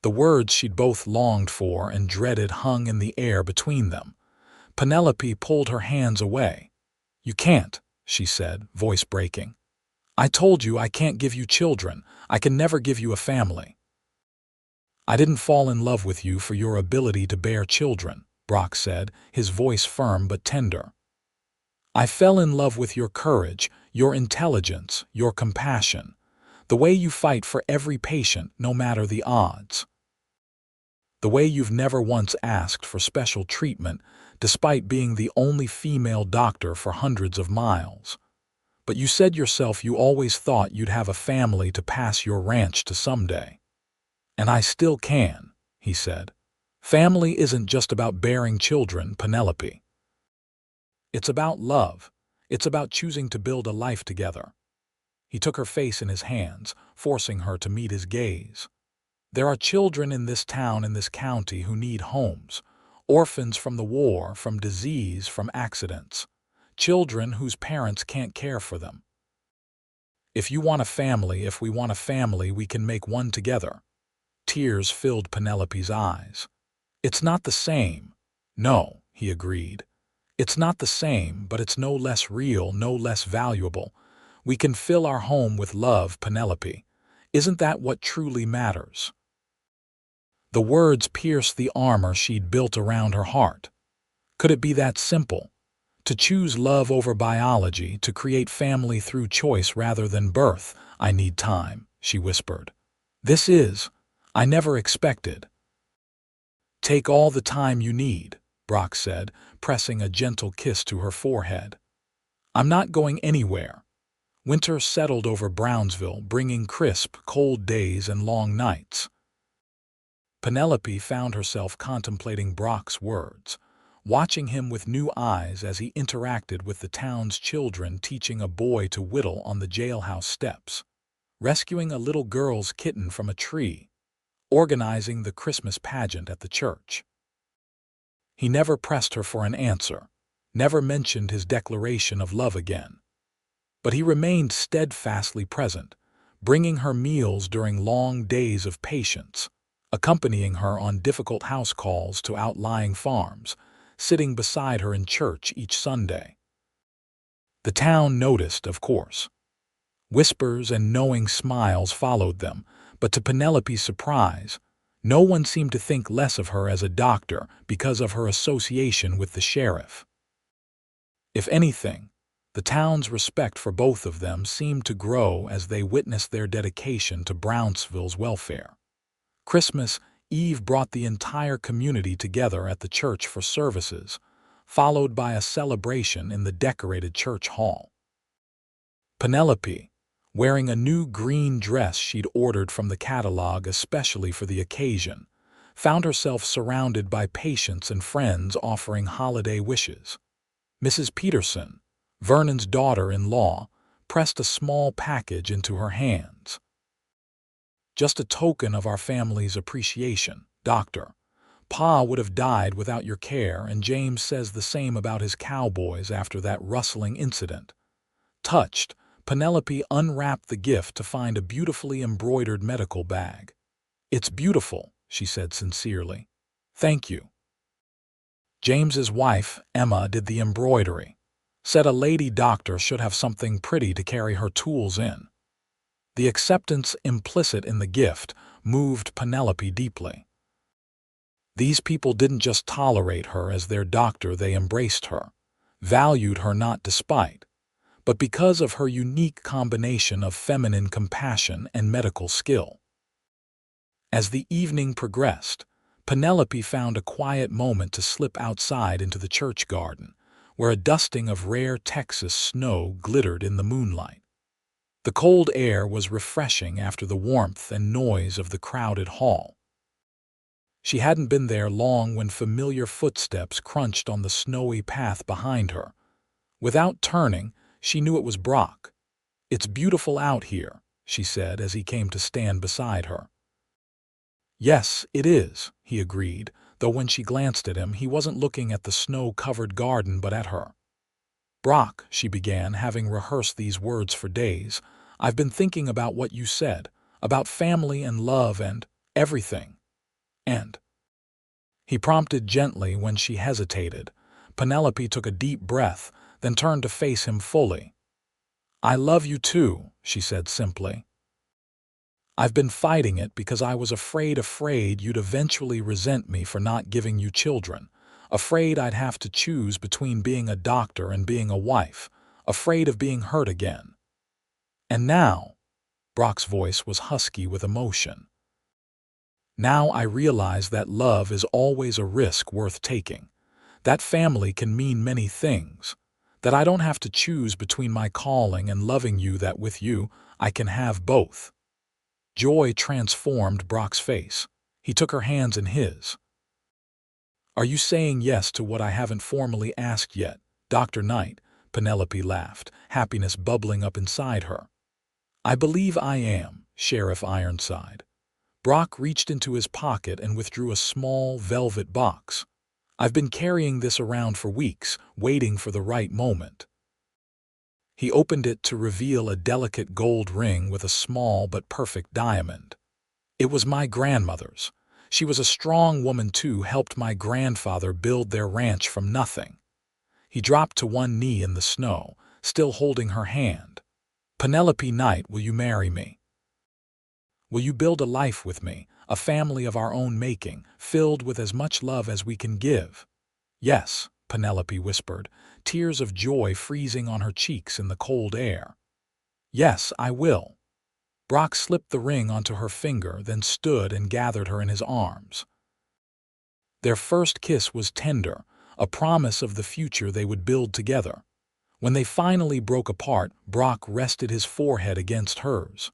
The words she'd both longed for and dreaded hung in the air between them. Penelope pulled her hands away. You can't, she said, voice breaking. I told you I can't give you children. I can never give you a family. I didn't fall in love with you for your ability to bear children, Brock said, his voice firm but tender. I fell in love with your courage, your intelligence, your compassion, the way you fight for every patient no matter the odds. The way you've never once asked for special treatment despite being the only female doctor for hundreds of miles. But you said yourself you always thought you'd have a family to pass your ranch to someday. And I still can, he said. Family isn't just about bearing children, Penelope. It's about love. It's about choosing to build a life together. He took her face in his hands, forcing her to meet his gaze. There are children in this town and this county who need homes, orphans from the war, from disease, from accidents, children whose parents can't care for them. If you want a family, if we want a family, we can make one together. Tears filled Penelope's eyes. It's not the same. No, he agreed. It's not the same, but it's no less real, no less valuable. We can fill our home with love, Penelope. Isn't that what truly matters? The words pierced the armor she'd built around her heart. Could it be that simple? To choose love over biology, to create family through choice rather than birth. I need time, she whispered. This is, I never expected. Take all the time you need, Brock said, pressing a gentle kiss to her forehead. I'm not going anywhere. Winter settled over Brownsville, bringing crisp, cold days and long nights. Penelope found herself contemplating Brock's words, watching him with new eyes as he interacted with the town's children, teaching a boy to whittle on the jailhouse steps, rescuing a little girl's kitten from a tree, organizing the Christmas pageant at the church. He never pressed her for an answer, never mentioned his declaration of love again. But he remained steadfastly present, bringing her meals during long days of patience, accompanying her on difficult house calls to outlying farms, sitting beside her in church each Sunday. The town noticed, of course. Whispers and knowing smiles followed them, but to Penelope's surprise, no one seemed to think less of her as a doctor because of her association with the sheriff. If anything, the town's respect for both of them seemed to grow as they witnessed their dedication to Brownsville's welfare. Christmas Eve brought the entire community together at the church for services, followed by a celebration in the decorated church hall. Penelope, wearing a new green dress she'd ordered from the catalog especially for the occasion, found herself surrounded by patients and friends offering holiday wishes. Mrs. Peterson, Vernon's daughter-in-law, pressed a small package into her hands. "Just a token of our family's appreciation, Doctor. Pa would have died without your care, and James says the same about his cowboys after that rustling incident." Touched, Penelope unwrapped the gift to find a beautifully embroidered medical bag. "It's beautiful," she said sincerely. "Thank you." James's wife, Emma, did the embroidery. Said a lady doctor should have something pretty to carry her tools in. The acceptance implicit in the gift moved Penelope deeply. These people didn't just tolerate her as their doctor, they embraced her, valued her not despite, but because of her unique combination of feminine compassion and medical skill. As the evening progressed, Penelope found a quiet moment to slip outside into the church garden, where a dusting of rare Texas snow glittered in the moonlight. The cold air was refreshing after the warmth and noise of the crowded hall. She hadn't been there long when familiar footsteps crunched on the snowy path behind her. Without turning, she knew it was Brock. "It's beautiful out here," she said as he came to stand beside her. "Yes, it is," he agreed, though when she glanced at him, he wasn't looking at the snow-covered garden but at her. "Brock," she began, having rehearsed these words for days, "I've been thinking about what you said, about family and love and everything. And—" He prompted gently when she hesitated. Penelope took a deep breath, then turned to face him fully. "I love you too," she said simply. "I've been fighting it because I was afraid you'd eventually resent me for not giving you children, afraid I'd have to choose between being a doctor and being a wife, afraid of being hurt again. And now," Brock's voice was husky with emotion, "now I realize that love is always a risk worth taking, that family can mean many things, that I don't have to choose between my calling and loving you, that with you, I can have both." Joy transformed Brock's face. He took her hands in his. "Are you saying yes to what I haven't formally asked yet, Dr. Knight?" Penelope laughed, happiness bubbling up inside her. "I believe I am, Sheriff Ironside." Brock reached into his pocket and withdrew a small velvet box. "I've been carrying this around for weeks, waiting for the right moment." He opened it to reveal a delicate gold ring with a small but perfect diamond. "It was my grandmother's. She was a strong woman too, helped my grandfather build their ranch from nothing." He dropped to one knee in the snow, still holding her hand. "Penelope Knight, will you marry me? Will you build a life with me, a family of our own making, filled with as much love as we can give?" "Yes," Penelope whispered, tears of joy freezing on her cheeks in the cold air. "Yes, I will." Brock slipped the ring onto her finger, then stood and gathered her in his arms. Their first kiss was tender, a promise of the future they would build together. When they finally broke apart, Brock rested his forehead against hers.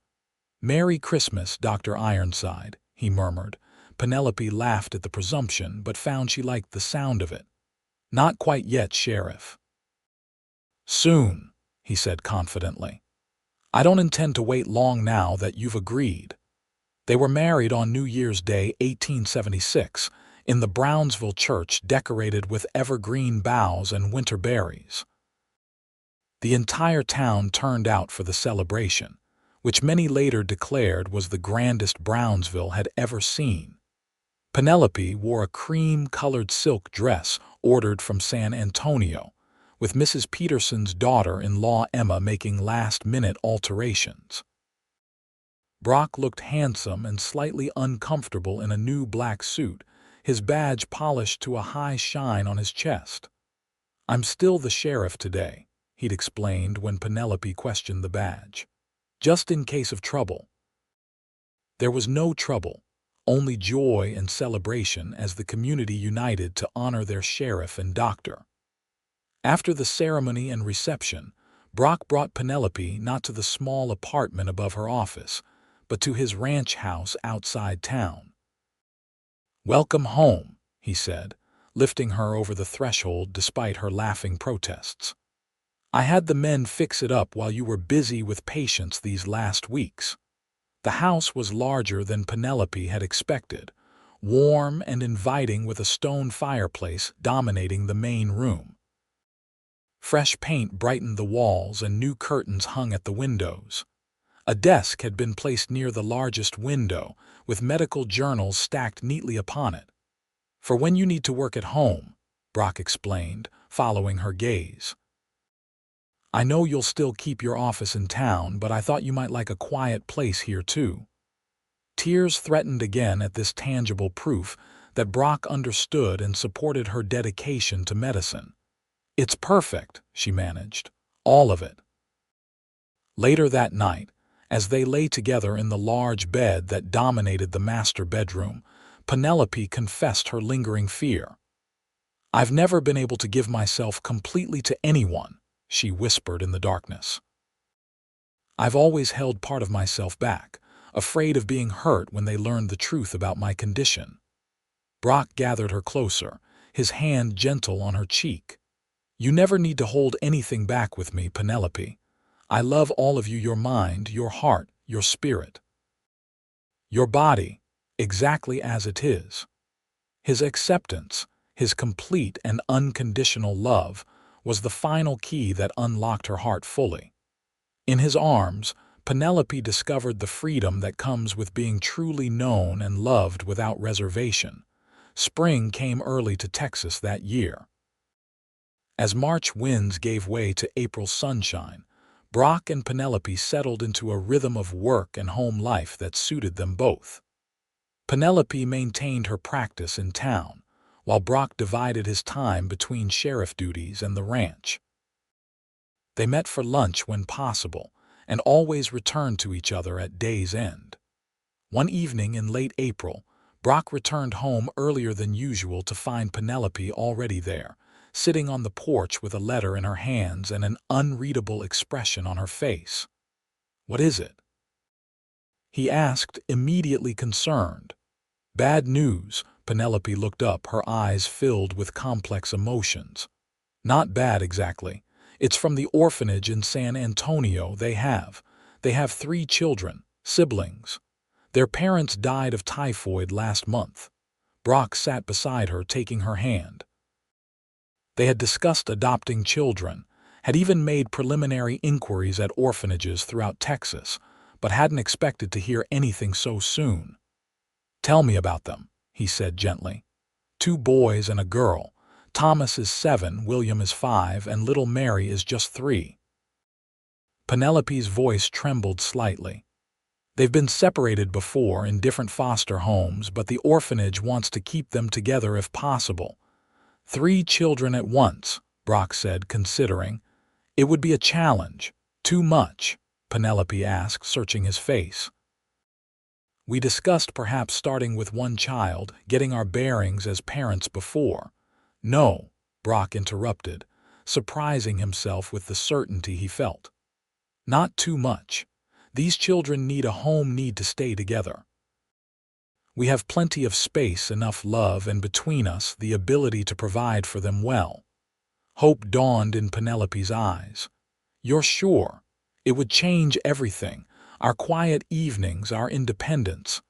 "Merry Christmas, Dr. Ironside," he murmured. Penelope laughed at the presumption, but found she liked the sound of it. "Not quite yet, Sheriff." "Soon," he said confidently. "I don't intend to wait long now that you've agreed." They were married on New Year's Day, 1876, in the Brownsville church decorated with evergreen boughs and winter berries. The entire town turned out for the celebration, which many later declared was the grandest Brownsville had ever seen. Penelope wore a cream-colored silk dress ordered from San Antonio, with Mrs. Peterson's daughter-in-law Emma making last-minute alterations. Brock looked handsome and slightly uncomfortable in a new black suit, his badge polished to a high shine on his chest. "I'm still the sheriff today," he'd explained when Penelope questioned the badge. "Just in case of trouble." There was no trouble, only joy and celebration as the community united to honor their sheriff and doctor. After the ceremony and reception, Brock brought Penelope not to the small apartment above her office, but to his ranch house outside town. "Welcome home," he said, lifting her over the threshold despite her laughing protests. "I had the men fix it up while you were busy with patients these last weeks." The house was larger than Penelope had expected, warm and inviting with a stone fireplace dominating the main room. Fresh paint brightened the walls and new curtains hung at the windows. A desk had been placed near the largest window, with medical journals stacked neatly upon it. "For when you need to work at home," Brock explained, following her gaze. "I know you'll still keep your office in town, but I thought you might like a quiet place here too." Tears threatened again at this tangible proof that Brock understood and supported her dedication to medicine. "It's perfect," she managed. "All of it." Later that night, as they lay together in the large bed that dominated the master bedroom, Penelope confessed her lingering fear. "I've never been able to give myself completely to anyone," she whispered in the darkness. "I've always held part of myself back, afraid of being hurt when they learned the truth about my condition." Brock gathered her closer, his hand gentle on her cheek. "You never need to hold anything back with me, Penelope. I love all of you, your mind, your heart, your spirit. Your body, exactly as it is." His acceptance, his complete and unconditional love, was the final key that unlocked her heart fully. In his arms, Penelope discovered the freedom that comes with being truly known and loved without reservation. Spring came early to Texas that year. As March winds gave way to April sunshine, Brock and Penelope settled into a rhythm of work and home life that suited them both. Penelope maintained her practice in town, while Brock divided his time between sheriff duties and the ranch. They met for lunch when possible, and always returned to each other at day's end. One evening in late April, Brock returned home earlier than usual to find Penelope already there, sitting on the porch with a letter in her hands and an unreadable expression on her face. "What is it?" he asked, immediately concerned. "Bad news." Penelope looked up, her eyes filled with complex emotions. "Not bad exactly. It's from the orphanage in San Antonio. They have 3 children, siblings. Their parents died of typhoid last month." Brock sat beside her, taking her hand. They had discussed adopting children, had even made preliminary inquiries at orphanages throughout Texas, but hadn't expected to hear anything so soon. "Tell me about them," he said gently. 2 boys and a girl. Thomas is 7, William is 5, and little Mary is just 3. Penelope's voice trembled slightly. "They've been separated before in different foster homes, but the orphanage wants to keep them together if possible." 3 children at once, Brock said, considering. "It would be a challenge." "Too much?" Penelope asked, searching his face. "We discussed perhaps starting with 1 child, getting our bearings as parents before." "No," Brock interrupted, surprising himself with the certainty he felt. Not too much. These children need a home, need to stay together. We have plenty of space, enough love, and between us the ability to provide for them well. Hope dawned in Penelope's eyes. You're sure? It would change everything. Our quiet evenings, our independence.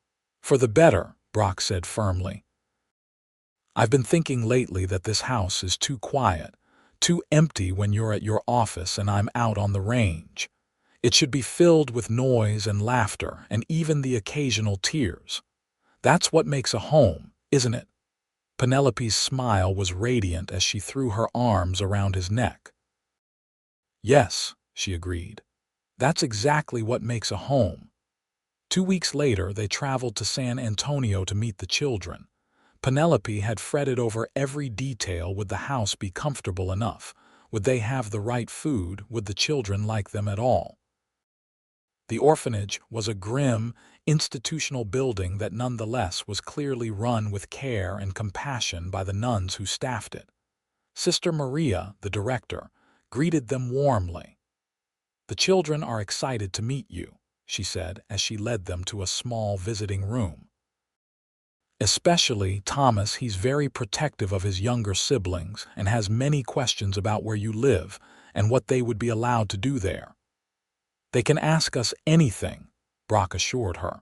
For the better, Brock said firmly. I've been thinking lately that this house is too quiet, too empty when you're at your office and I'm out on the range. It should be filled with noise and laughter and even the occasional tears. That's what makes a home, isn't it? Penelope's smile was radiant as she threw her arms around his neck. Yes, she agreed. That's exactly what makes a home. 2 weeks later, they traveled to San Antonio to meet the children. Penelope had fretted over every detail. Would the house be comfortable enough? Would they have the right food? Would the children like them at all? The orphanage was a grim, institutional building that nonetheless was clearly run with care and compassion by the nuns who staffed it. Sister Maria, the director, greeted them warmly. The children are excited to meet you, she said as she led them to a small visiting room. Especially Thomas, he's very protective of his younger siblings and has many questions about where you live and what they would be allowed to do there. They can ask us anything, Brock assured her.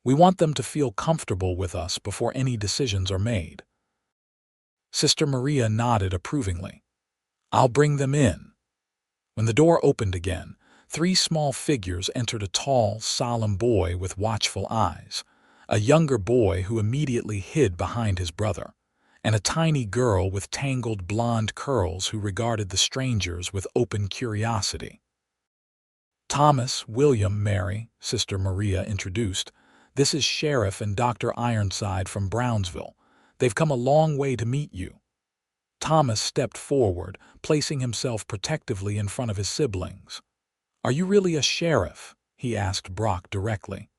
We want them to feel comfortable with us before any decisions are made. Sister Maria nodded approvingly. I'll bring them in. When the door opened again, 3 small figures entered: a tall, solemn boy with watchful eyes, a younger boy who immediately hid behind his brother, and a tiny girl with tangled blonde curls who regarded the strangers with open curiosity. Thomas, William, Mary, Sister Maria introduced. This is Sheriff and Dr. Ironside from Brownsville. They've come a long way to meet you. Thomas stepped forward, placing himself protectively in front of his siblings. Are you really a sheriff? He asked Brock directly.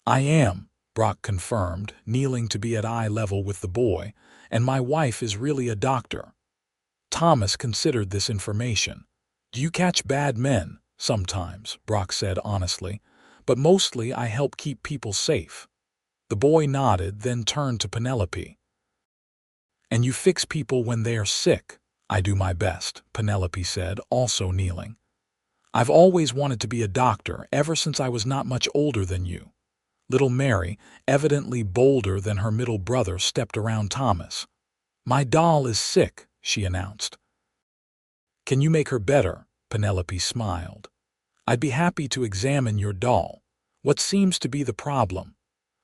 I am, Brock confirmed, kneeling to be at eye level with the boy, and my wife is really a doctor. Thomas considered this information. Do you catch bad men? Sometimes, Brock said honestly, but mostly I help keep people safe. The boy nodded, then turned to Penelope. And you fix people when they are sick? I do my best, Penelope said, also kneeling. I've always wanted to be a doctor ever since I was not much older than you. Little Mary, evidently bolder than her middle brother, stepped around Thomas. My doll is sick, she announced. Can you make her better? Penelope smiled. I'd be happy to examine your doll. What seems to be the problem?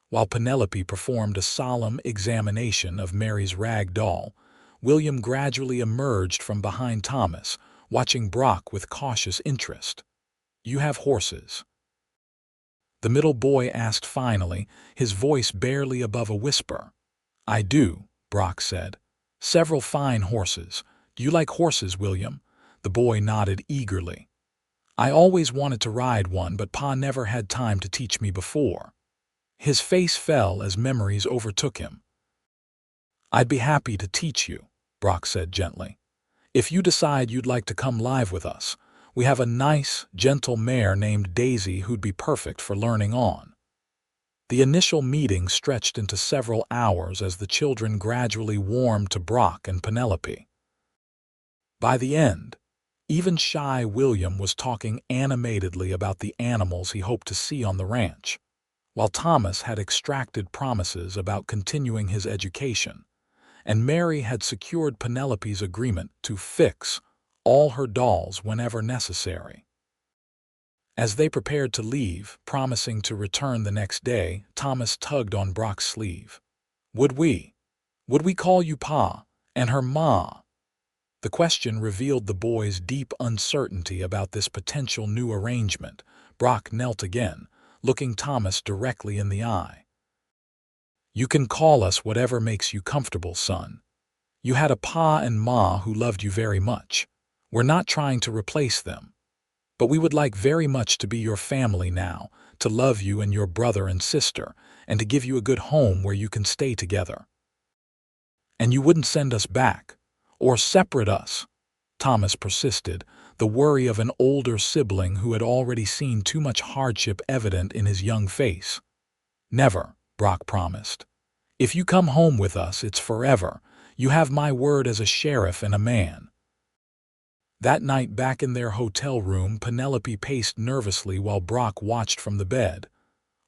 While Penelope performed a solemn examination of Mary's rag doll, William gradually emerged from behind Thomas, watching Brock with cautious interest. You have horses? The middle boy asked finally, his voice barely above a whisper. I do, Brock said. Several fine horses. Do you like horses, William? The boy nodded eagerly. I always wanted to ride one, but Pa never had time to teach me before. His face fell as memories overtook him. I'd be happy to teach you, Brock said gently. If you decide you'd like to come live with us, we have a nice, gentle mare named Daisy who'd be perfect for learning on. The initial meeting stretched into several hours as the children gradually warmed to Brock and Penelope. By the end, even shy William was talking animatedly about the animals he hoped to see on the ranch, while Thomas had extracted promises about continuing his education, and Mary had secured Penelope's agreement to fix all her dolls whenever necessary. As they prepared to leave, promising to return the next day, Thomas tugged on Brock's sleeve. Would we call you Pa and her Ma? The question revealed the boy's deep uncertainty about this potential new arrangement. Brock knelt again, looking Thomas directly in the eye. You can call us whatever makes you comfortable, son. You had a Pa and Ma who loved you very much. We're not trying to replace them. But we would like very much to be your family now, to love you and your brother and sister, and to give you a good home where you can stay together. And you wouldn't send us back, or separate us. Thomas persisted, the worry of an older sibling who had already seen too much hardship evident in his young face. "Never," Brock promised. "If you come home with us, it's forever. You have my word as a sheriff and a man." That night back in their hotel room, Penelope paced nervously while Brock watched from the bed.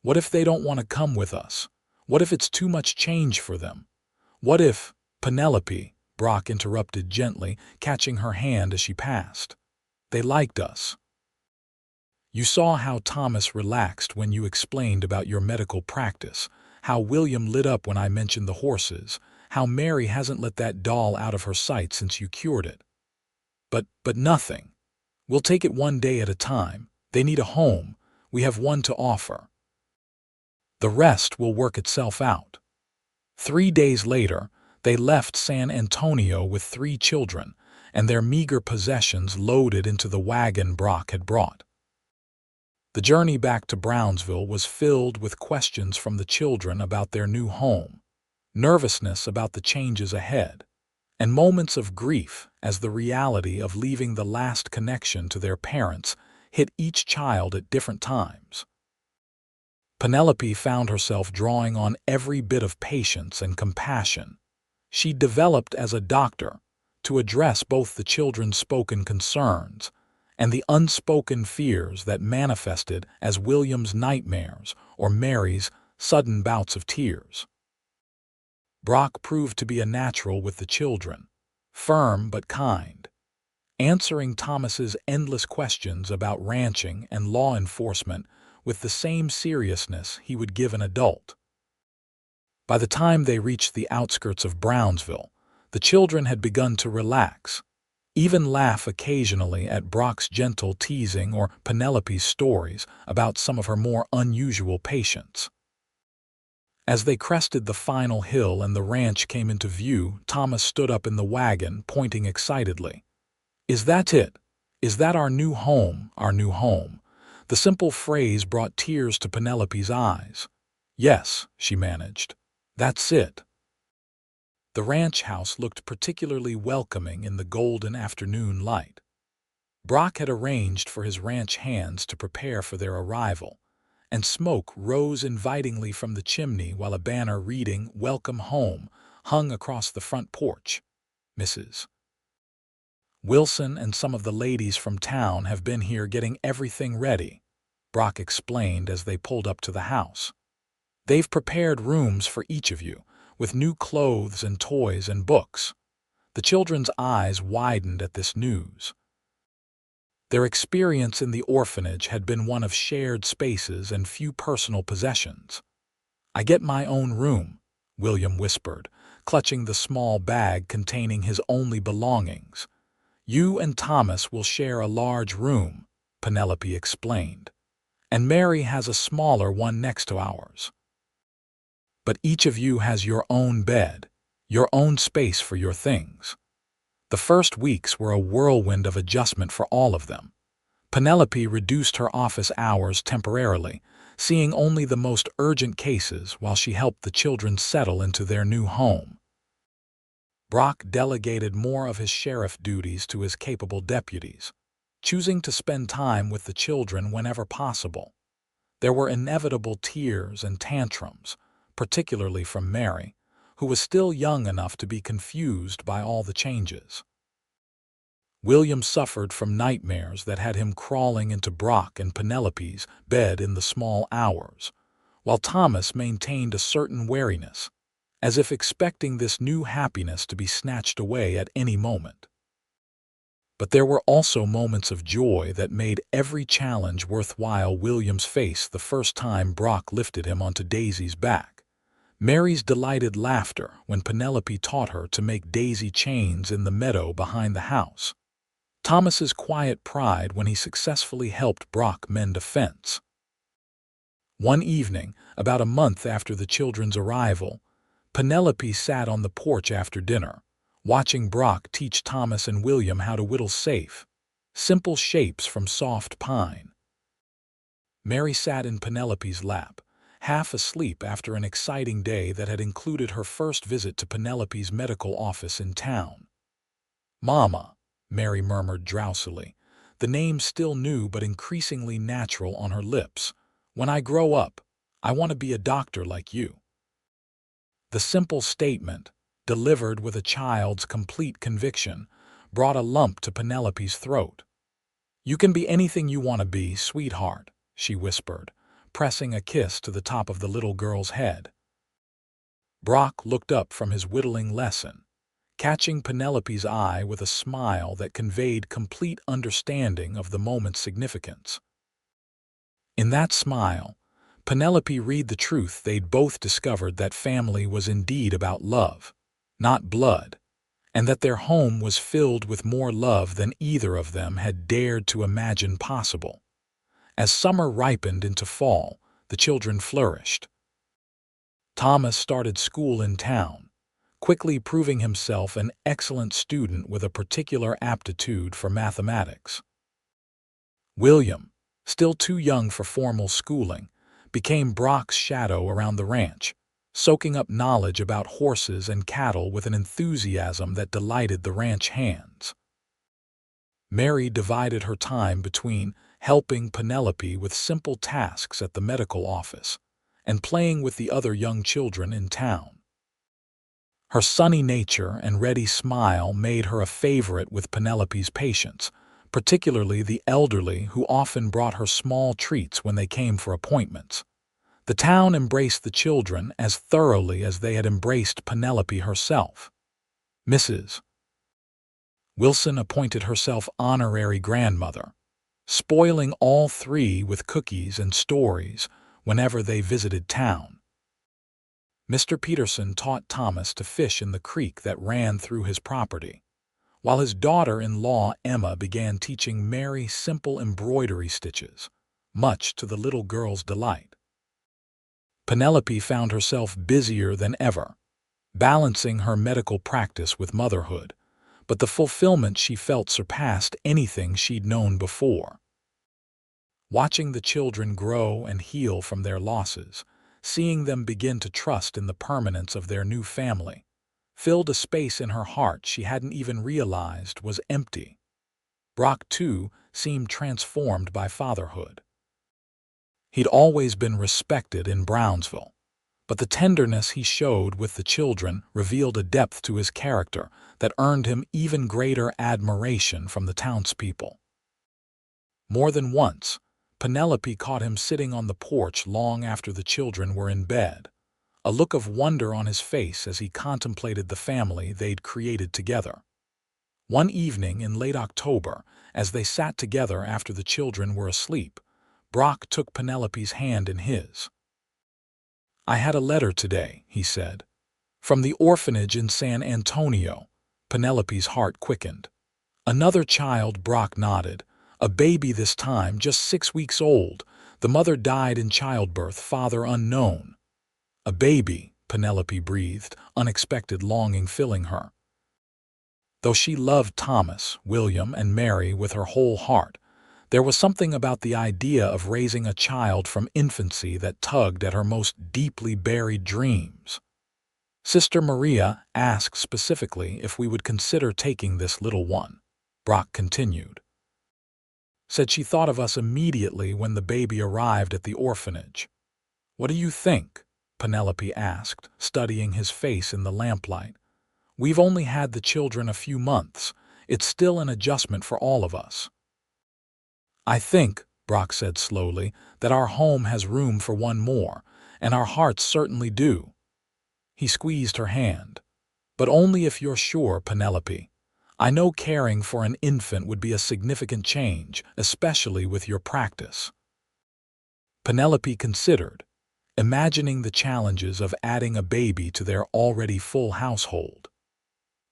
What if they don't want to come with us? What if it's too much change for them? What if— "Penelope," Brock interrupted gently, catching her hand as she passed. "They liked us. You saw how Thomas relaxed when you explained about your medical practice, how William lit up when I mentioned the horses, how Mary hasn't let that doll out of her sight since you cured it. But nothing. We'll take it one day at a time. They need a home. We have one to offer. The rest will work itself out." 3 days later, they left San Antonio with 3 children and their meager possessions loaded into the wagon Brock had brought. The journey back to Brownsville was filled with questions from the children about their new home, nervousness about the changes ahead, and moments of grief as the reality of leaving the last connection to their parents hit each child at different times. Penelope found herself drawing on every bit of patience and compassion she developed as a doctor to address both the children's spoken concerns and the unspoken fears that manifested as William's nightmares or Mary's sudden bouts of tears. Brock proved to be a natural with the children, firm but kind, answering Thomas's endless questions about ranching and law enforcement with the same seriousness he would give an adult. By the time they reached the outskirts of Brownsville, the children had begun to relax, even laugh occasionally at Brock's gentle teasing or Penelope's stories about some of her more unusual patients. As they crested the final hill and the ranch came into view, Thomas stood up in the wagon, pointing excitedly. "Is that it? Is that our new home, our new home?" The simple phrase brought tears to Penelope's eyes. "Yes," she managed. "That's it." The ranch house looked particularly welcoming in the golden afternoon light. Brock had arranged for his ranch hands to prepare for their arrival, and smoke rose invitingly from the chimney while a banner reading "Welcome Home" hung across the front porch. "Mrs. Wilson and some of the ladies from town have been here getting everything ready," Brock explained as they pulled up to the house. "They've prepared rooms for each of you, with new clothes and toys and books." The children's eyes widened at this news. Their experience in the orphanage had been one of shared spaces and few personal possessions. "I get my own room," William whispered, clutching the small bag containing his only belongings. "You and Thomas will share a large room," Penelope explained, "and Mary has a smaller one next to ours. But each of you has your own bed, your own space for your things." The first weeks were a whirlwind of adjustment for all of them. Penelope reduced her office hours temporarily, seeing only the most urgent cases while she helped the children settle into their new home. Brock delegated more of his sheriff duties to his capable deputies, choosing to spend time with the children whenever possible. There were inevitable tears and tantrums, particularly from Mary, who was still young enough to be confused by all the changes. William suffered from nightmares that had him crawling into Brock and Penelope's bed in the small hours, while Thomas maintained a certain wariness, as if expecting this new happiness to be snatched away at any moment. But there were also moments of joy that made every challenge worthwhile. William's face the first time Brock lifted him onto Daisy's back. Mary's delighted laughter when Penelope taught her to make daisy chains in the meadow behind the house. Thomas's quiet pride when he successfully helped Brock mend a fence. One evening, about a month after the children's arrival, Penelope sat on the porch after dinner, watching Brock teach Thomas and William how to whittle safe, simple shapes from soft pine. Mary sat in Penelope's lap, half asleep after an exciting day that had included her first visit to Penelope's medical office in town. "Mama," Mary murmured drowsily, the name still new but increasingly natural on her lips. When I grow up, I want to be a doctor like you. The simple statement, delivered with a child's complete conviction, brought a lump to Penelope's throat. You can be anything you want to be, sweetheart, she whispered, pressing a kiss to the top of the little girl's head. Brock looked up from his whittling lesson, catching Penelope's eye with a smile that conveyed complete understanding of the moment's significance. In that smile, Penelope read the truth they'd both discovered, that family was indeed about love, not blood, and that their home was filled with more love than either of them had dared to imagine possible. As summer ripened into fall, the children flourished. Thomas started school in town, quickly proving himself an excellent student with a particular aptitude for mathematics. William, still too young for formal schooling, became Brock's shadow around the ranch, soaking up knowledge about horses and cattle with an enthusiasm that delighted the ranch hands. Mary divided her time between helping Penelope with simple tasks at the medical office and playing with the other young children in town. Her sunny nature and ready smile made her a favorite with Penelope's patients, particularly the elderly who often brought her small treats when they came for appointments. The town embraced the children as thoroughly as they had embraced Penelope herself. Mrs. Wilson appointed herself honorary grandmother, spoiling all three with cookies and stories whenever they visited town. Mr. Peterson taught Thomas to fish in the creek that ran through his property, while his daughter-in-law Emma began teaching Mary simple embroidery stitches, much to the little girl's delight. Penelope found herself busier than ever, balancing her medical practice with motherhood, but the fulfillment she felt surpassed anything she'd known before. Watching the children grow and heal from their losses, seeing them begin to trust in the permanence of their new family, filled a space in her heart she hadn't even realized was empty. Brock, too, seemed transformed by fatherhood. He'd always been respected in Brownsville, but the tenderness he showed with the children revealed a depth to his character that earned him even greater admiration from the townspeople. More than once, Penelope caught him sitting on the porch long after the children were in bed, a look of wonder on his face as he contemplated the family they'd created together. One evening in late October, as they sat together after the children were asleep, Brock took Penelope's hand in his. "I had a letter today," he said. "From the orphanage in San Antonio." Penelope's heart quickened. "Another child," Brock nodded. "A baby this time, just 6 weeks old. The mother died in childbirth, father unknown." "A baby," Penelope breathed, unexpected longing filling her. Though she loved Thomas, William, and Mary with her whole heart, there was something about the idea of raising a child from infancy that tugged at her most deeply buried dreams. "Sister Maria asked specifically if we would consider taking this little one," Brock continued. "Said she thought of us immediately when the baby arrived at the orphanage." "What do you think?" Penelope asked, studying his face in the lamplight. "We've only had the children a few months. It's still an adjustment for all of us." "I think," Brock said slowly, "that our home has room for one more, and our hearts certainly do." He squeezed her hand. "But only if you're sure, Penelope. I know caring for an infant would be a significant change, especially with your practice." Penelope considered, imagining the challenges of adding a baby to their already full household.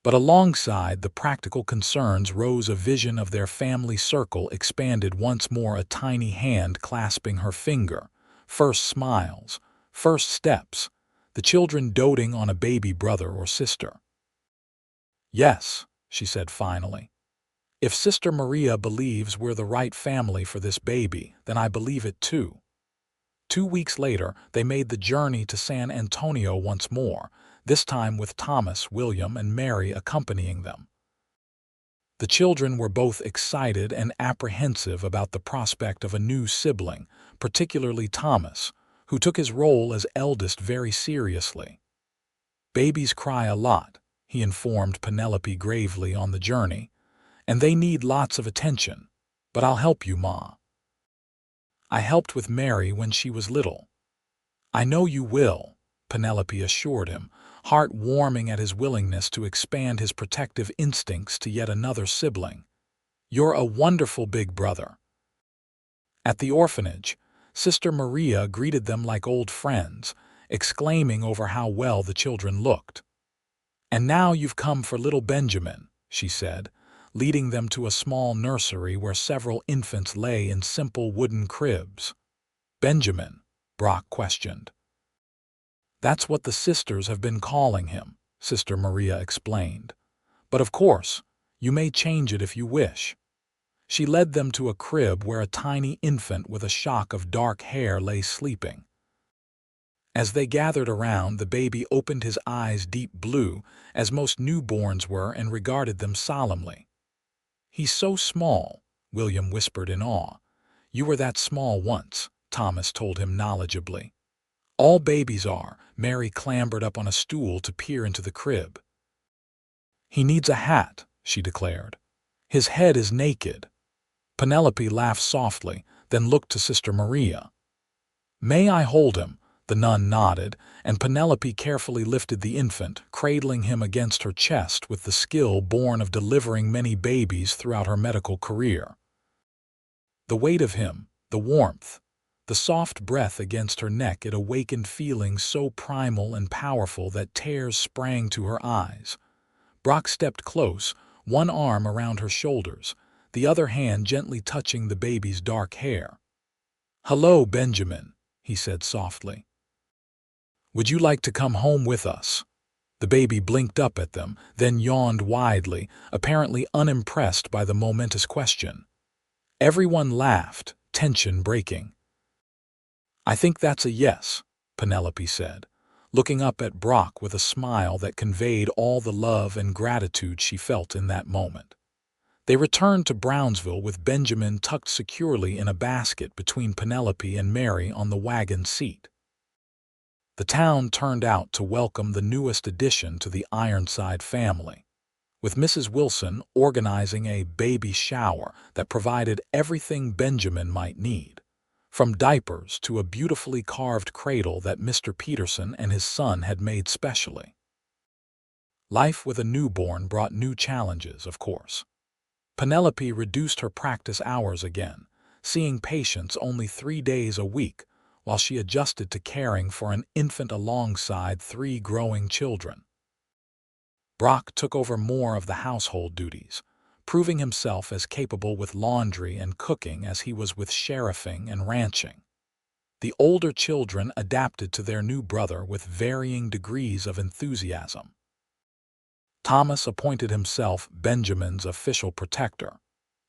But alongside the practical concerns rose a vision of their family circle expanded once more, a tiny hand clasping her finger, first smiles, first steps, the children doting on a baby brother or sister. "Yes," she said finally. "If Sister Maria believes we're the right family for this baby, then I believe it too." 2 weeks later, they made the journey to San Antonio once more, this time with Thomas, William, and Mary accompanying them. The children were both excited and apprehensive about the prospect of a new sibling, particularly Thomas, who took his role as eldest very seriously. "Babies cry a lot," he informed Penelope gravely on the journey, "and they need lots of attention. But I'll help you, Ma. I helped with Mary when she was little." "I know you will," Penelope assured him, heart warming at his willingness to expand his protective instincts to yet another sibling. "You're a wonderful big brother." At the orphanage, Sister Maria greeted them like old friends, exclaiming over how well the children looked. "And now you've come for little Benjamin," she said, leading them to a small nursery where several infants lay in simple wooden cribs. "Benjamin?" Brock questioned. "That's what the sisters have been calling him," Sister Maria explained. "But of course, you may change it if you wish." She led them to a crib where a tiny infant with a shock of dark hair lay sleeping. As they gathered around, the baby opened his eyes deep blue, as most newborns were, and regarded them solemnly. "He's so small," William whispered in awe. "You were that small once," Thomas told him knowledgeably. "All babies are." Mary clambered up on a stool to peer into the crib. "He needs a hat," she declared. "His head is naked." Penelope laughed softly, then looked to Sister Maria. "May I hold him?" The nun nodded, and Penelope carefully lifted the infant, cradling him against her chest with the skill born of delivering many babies throughout her medical career. The weight of him, the warmth, the soft breath against her neck, it awakened feelings so primal and powerful that tears sprang to her eyes. Brock stepped close, one arm around her shoulders, the other hand gently touching the baby's dark hair. "Hello, Benjamin," he said softly. "Would you like to come home with us?" The baby blinked up at them, then yawned widely, apparently unimpressed by the momentous question. Everyone laughed, tension breaking. "I think that's a yes," Penelope said, looking up at Brock with a smile that conveyed all the love and gratitude she felt in that moment. They returned to Brownsville with Benjamin tucked securely in a basket between Penelope and Mary on the wagon seat. The town turned out to welcome the newest addition to the Ironside family, with Mrs. Wilson organizing a baby shower that provided everything Benjamin might need, from diapers to a beautifully carved cradle that Mr. Peterson and his son had made specially. Life with a newborn brought new challenges, of course. Penelope reduced her practice hours again, seeing patients only 3 days a week, while she adjusted to caring for an infant alongside 3 growing children. Brock took over more of the household duties, proving himself as capable with laundry and cooking as he was with sheriffing and ranching. The older children adapted to their new brother with varying degrees of enthusiasm. Thomas appointed himself Benjamin's official protector,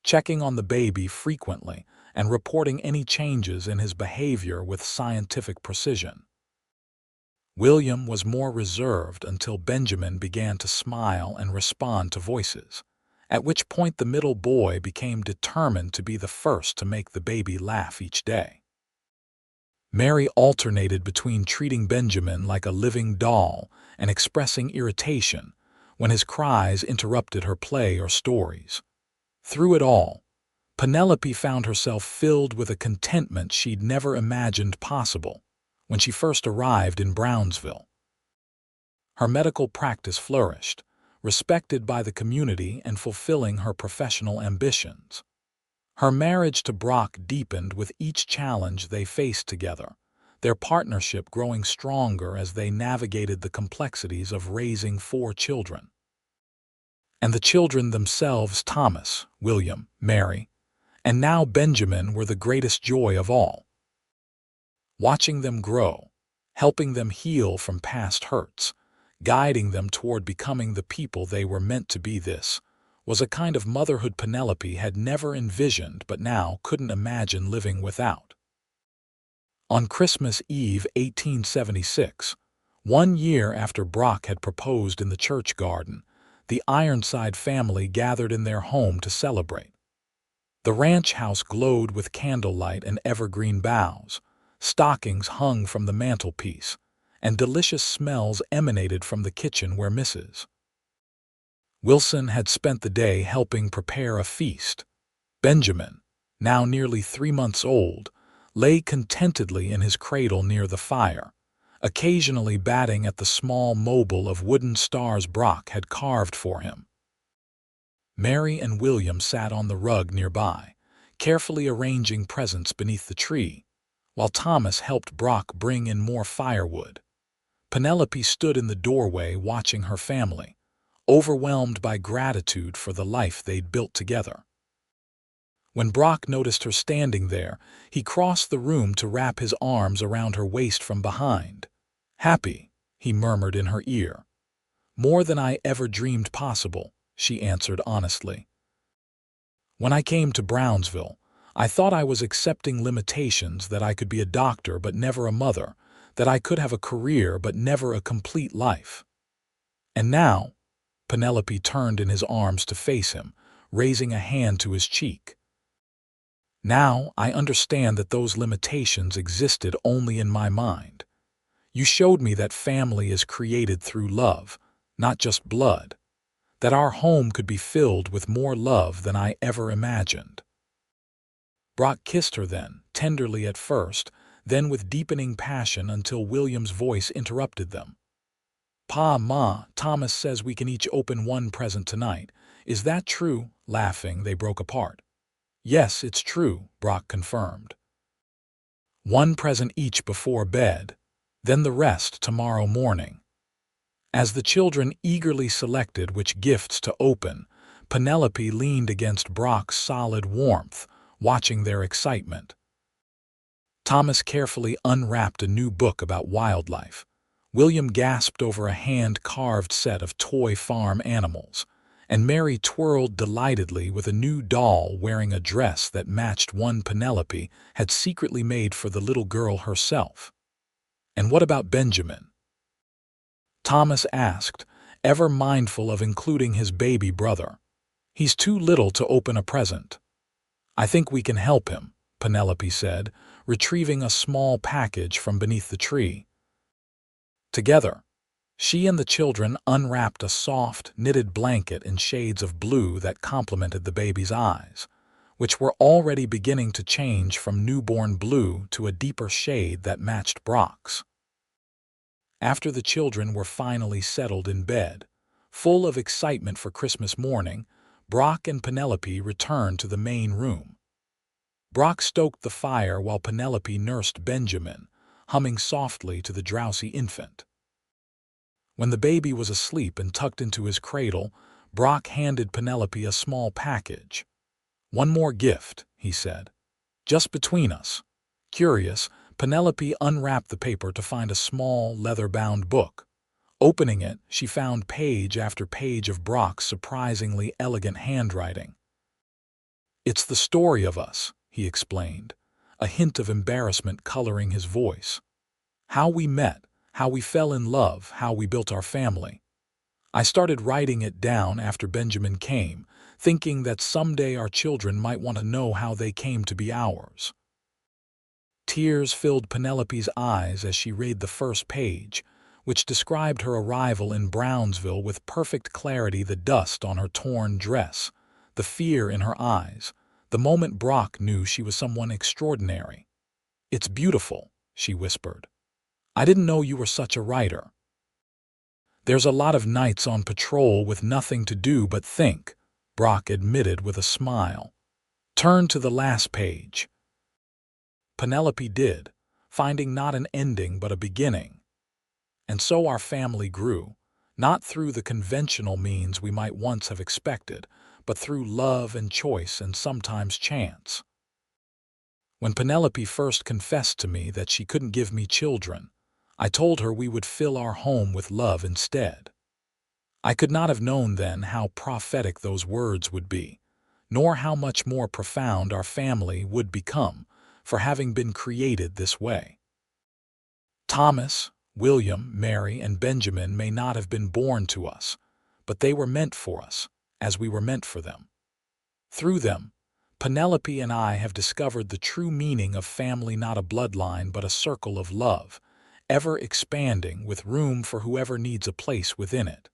checking on the baby frequently and reporting any changes in his behavior with scientific precision. William was more reserved until Benjamin began to smile and respond to voices, at which point the middle boy became determined to be the first to make the baby laugh each day. Mary alternated between treating Benjamin like a living doll and expressing irritation when his cries interrupted her play or stories. Through it all, Penelope found herself filled with a contentment she'd never imagined possible when she first arrived in Brownsville. Her medical practice flourished, respected by the community and fulfilling her professional ambitions. Her marriage to Brock deepened with each challenge they faced together, their partnership growing stronger as they navigated the complexities of raising 4 children. And the children themselves, Thomas, William, Mary, and now Benjamin, were the greatest joy of all. Watching them grow, helping them heal from past hurts, guiding them toward becoming the people they were meant to be, this was a kind of motherhood Penelope had never envisioned but now couldn't imagine living without. On Christmas Eve 1876, 1 year after Brock had proposed in the church garden, the Ironside family gathered in their home to celebrate. The ranch house glowed with candlelight and evergreen boughs, stockings hung from the mantelpiece, and delicious smells emanated from the kitchen where Mrs. Wilson had spent the day helping prepare a feast. Benjamin, now nearly 3 months old, lay contentedly in his cradle near the fire, occasionally batting at the small mobile of wooden stars Brock had carved for him. Mary and William sat on the rug nearby, carefully arranging presents beneath the tree, while Thomas helped Brock bring in more firewood. Penelope stood in the doorway watching her family, overwhelmed by gratitude for the life they'd built together. When Brock noticed her standing there, he crossed the room to wrap his arms around her waist from behind. "Happy," he murmured in her ear. "More than I ever dreamed possible," she answered honestly. "When I came to Brownsville, I thought I was accepting limitations, that I could be a doctor but never a mother, that I could have a career but never a complete life. And now," Penelope turned in his arms to face him, raising a hand to his cheek. "Now I understand that those limitations existed only in my mind. You showed me that family is created through love, not just blood, that our home could be filled with more love than I ever imagined." Brock kissed her then, tenderly at first, then with deepening passion until William's voice interrupted them. "Pa, Ma, Thomas says we can each open one present tonight. Is that true?" Laughing, they broke apart. "Yes, it's true," Brock confirmed. "One present each before bed, then the rest tomorrow morning." As the children eagerly selected which gifts to open, Penelope leaned against Brock's solid warmth, watching their excitement. Thomas carefully unwrapped a new book about wildlife. William gasped over a hand-carved set of toy farm animals, and Mary twirled delightedly with a new doll wearing a dress that matched one Penelope had secretly made for the little girl herself. "And what about Benjamin?" Thomas asked, ever mindful of including his baby brother. "He's too little to open a present." "I think we can help him," Penelope said, retrieving a small package from beneath the tree. Together, she and the children unwrapped a soft, knitted blanket in shades of blue that complemented the baby's eyes, which were already beginning to change from newborn blue to a deeper shade that matched Brock's. After the children were finally settled in bed, full of excitement for Christmas morning, Brock and Penelope returned to the main room. Brock stoked the fire while Penelope nursed Benjamin, humming softly to the drowsy infant. When the baby was asleep and tucked into his cradle, Brock handed Penelope a small package. "One more gift," he said. "Just between us." Curious, Penelope unwrapped the paper to find a small, leather-bound book. Opening it, she found page after page of Brock's surprisingly elegant handwriting. "It's the story of us," he explained, a hint of embarrassment coloring his voice. "How we met, how we fell in love, how we built our family. I started writing it down after Benjamin came, thinking that someday our children might want to know how they came to be ours." Tears filled Penelope's eyes as she read the first page, which described her arrival in Brownsville with perfect clarity: the dust on her torn dress, the fear in her eyes, the moment Brock knew she was someone extraordinary. "It's beautiful," she whispered. "I didn't know you were such a writer." "There's a lot of nights on patrol with nothing to do but think," Brock admitted with a smile. "Turn to the last page." Penelope did, finding not an ending but a beginning. "And so our family grew, not through the conventional means we might once have expected, but through love and choice and sometimes chance. When Penelope first confessed to me that she couldn't give me children, I told her we would fill our home with love instead. I could not have known then how prophetic those words would be, nor how much more profound our family would become for having been created this way. Thomas, William, Mary, and Benjamin may not have been born to us, but they were meant for us, as we were meant for them. Through them, Penelope and I have discovered the true meaning of family, not a bloodline but a circle of love, ever expanding with room for whoever needs a place within it.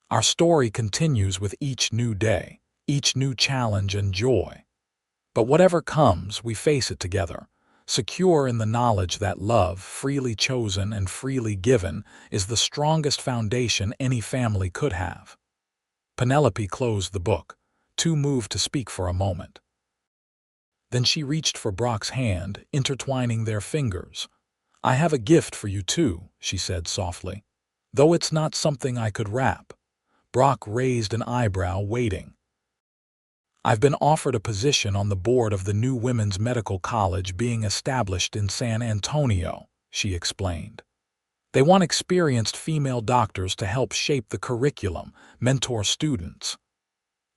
Our story continues with each new day, each new challenge and joy. But whatever comes, we face it together, secure in the knowledge that love, freely chosen and freely given, is the strongest foundation any family could have. Penelope closed the book, too moved to speak for a moment. Then she reached for Brock's hand, intertwining their fingers. "I have a gift for you too," she said softly, "though it's not something I could wrap." Brock raised an eyebrow, waiting. "I've been offered a position on the board of the new women's medical college being established in San Antonio," she explained. "They want experienced female doctors to help shape the curriculum, mentor students."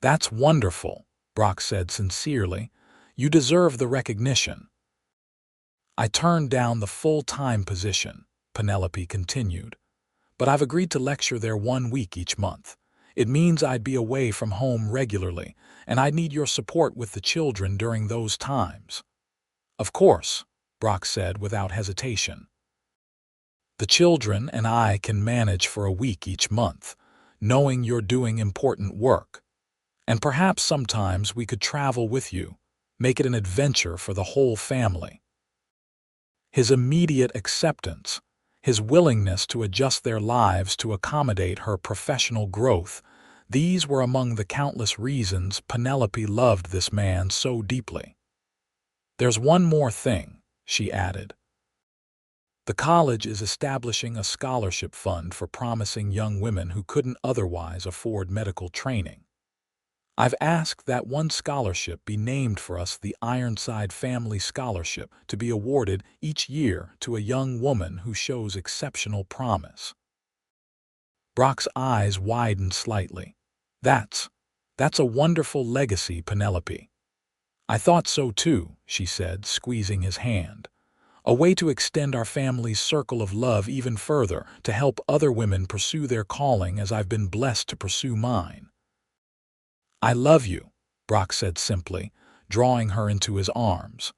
"That's wonderful," Brock said sincerely. "You deserve the recognition." "I turned down the full-time position," Penelope continued, "but I've agreed to lecture there 1 week each month. It means I'd be away from home regularly, and I'd need your support with the children during those times." "Of course," Brock said without hesitation. "The children and I can manage for a week each month, knowing you're doing important work. And perhaps sometimes we could travel with you, make it an adventure for the whole family." His immediate acceptance, his willingness to adjust their lives to accommodate her professional growth, these were among the countless reasons Penelope loved this man so deeply. "There's one more thing," she added. "The college is establishing a scholarship fund for promising young women who couldn't otherwise afford medical training. I've asked that one scholarship be named for us, the Ironside Family Scholarship, to be awarded each year to a young woman who shows exceptional promise." Brock's eyes widened slightly. That's a wonderful legacy, Penelope." "I thought so too," she said, squeezing his hand. "A way to extend our family's circle of love even further, to help other women pursue their calling as I've been blessed to pursue mine." "I love you," Brock said simply, drawing her into his arms.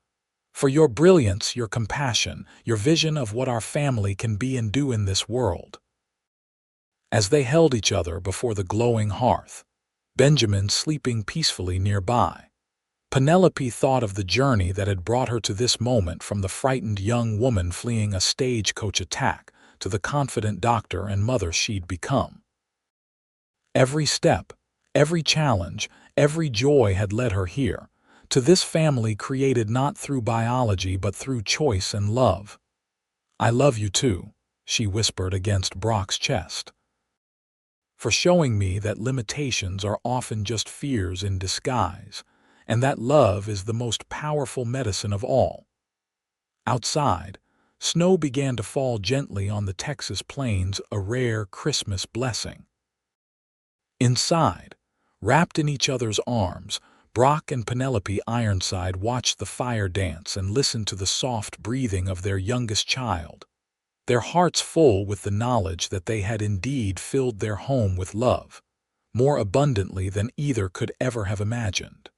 "For your brilliance, your compassion, your vision of what our family can be and do in this world." As they held each other before the glowing hearth, Benjamin sleeping peacefully nearby, Penelope thought of the journey that had brought her to this moment, from the frightened young woman fleeing a stagecoach attack to the confident doctor and mother she'd become. Every step, every challenge, every joy had led her here, to this family created not through biology but through choice and love. "I love you too," she whispered against Brock's chest, "for showing me that limitations are often just fears in disguise, and that love is the most powerful medicine of all." Outside, snow began to fall gently on the Texas plains, a rare Christmas blessing. Inside, wrapped in each other's arms, Brock and Penelope Ironside watched the fire dance and listened to the soft breathing of their youngest child, their hearts full with the knowledge that they had indeed filled their home with love, more abundantly than either could ever have imagined.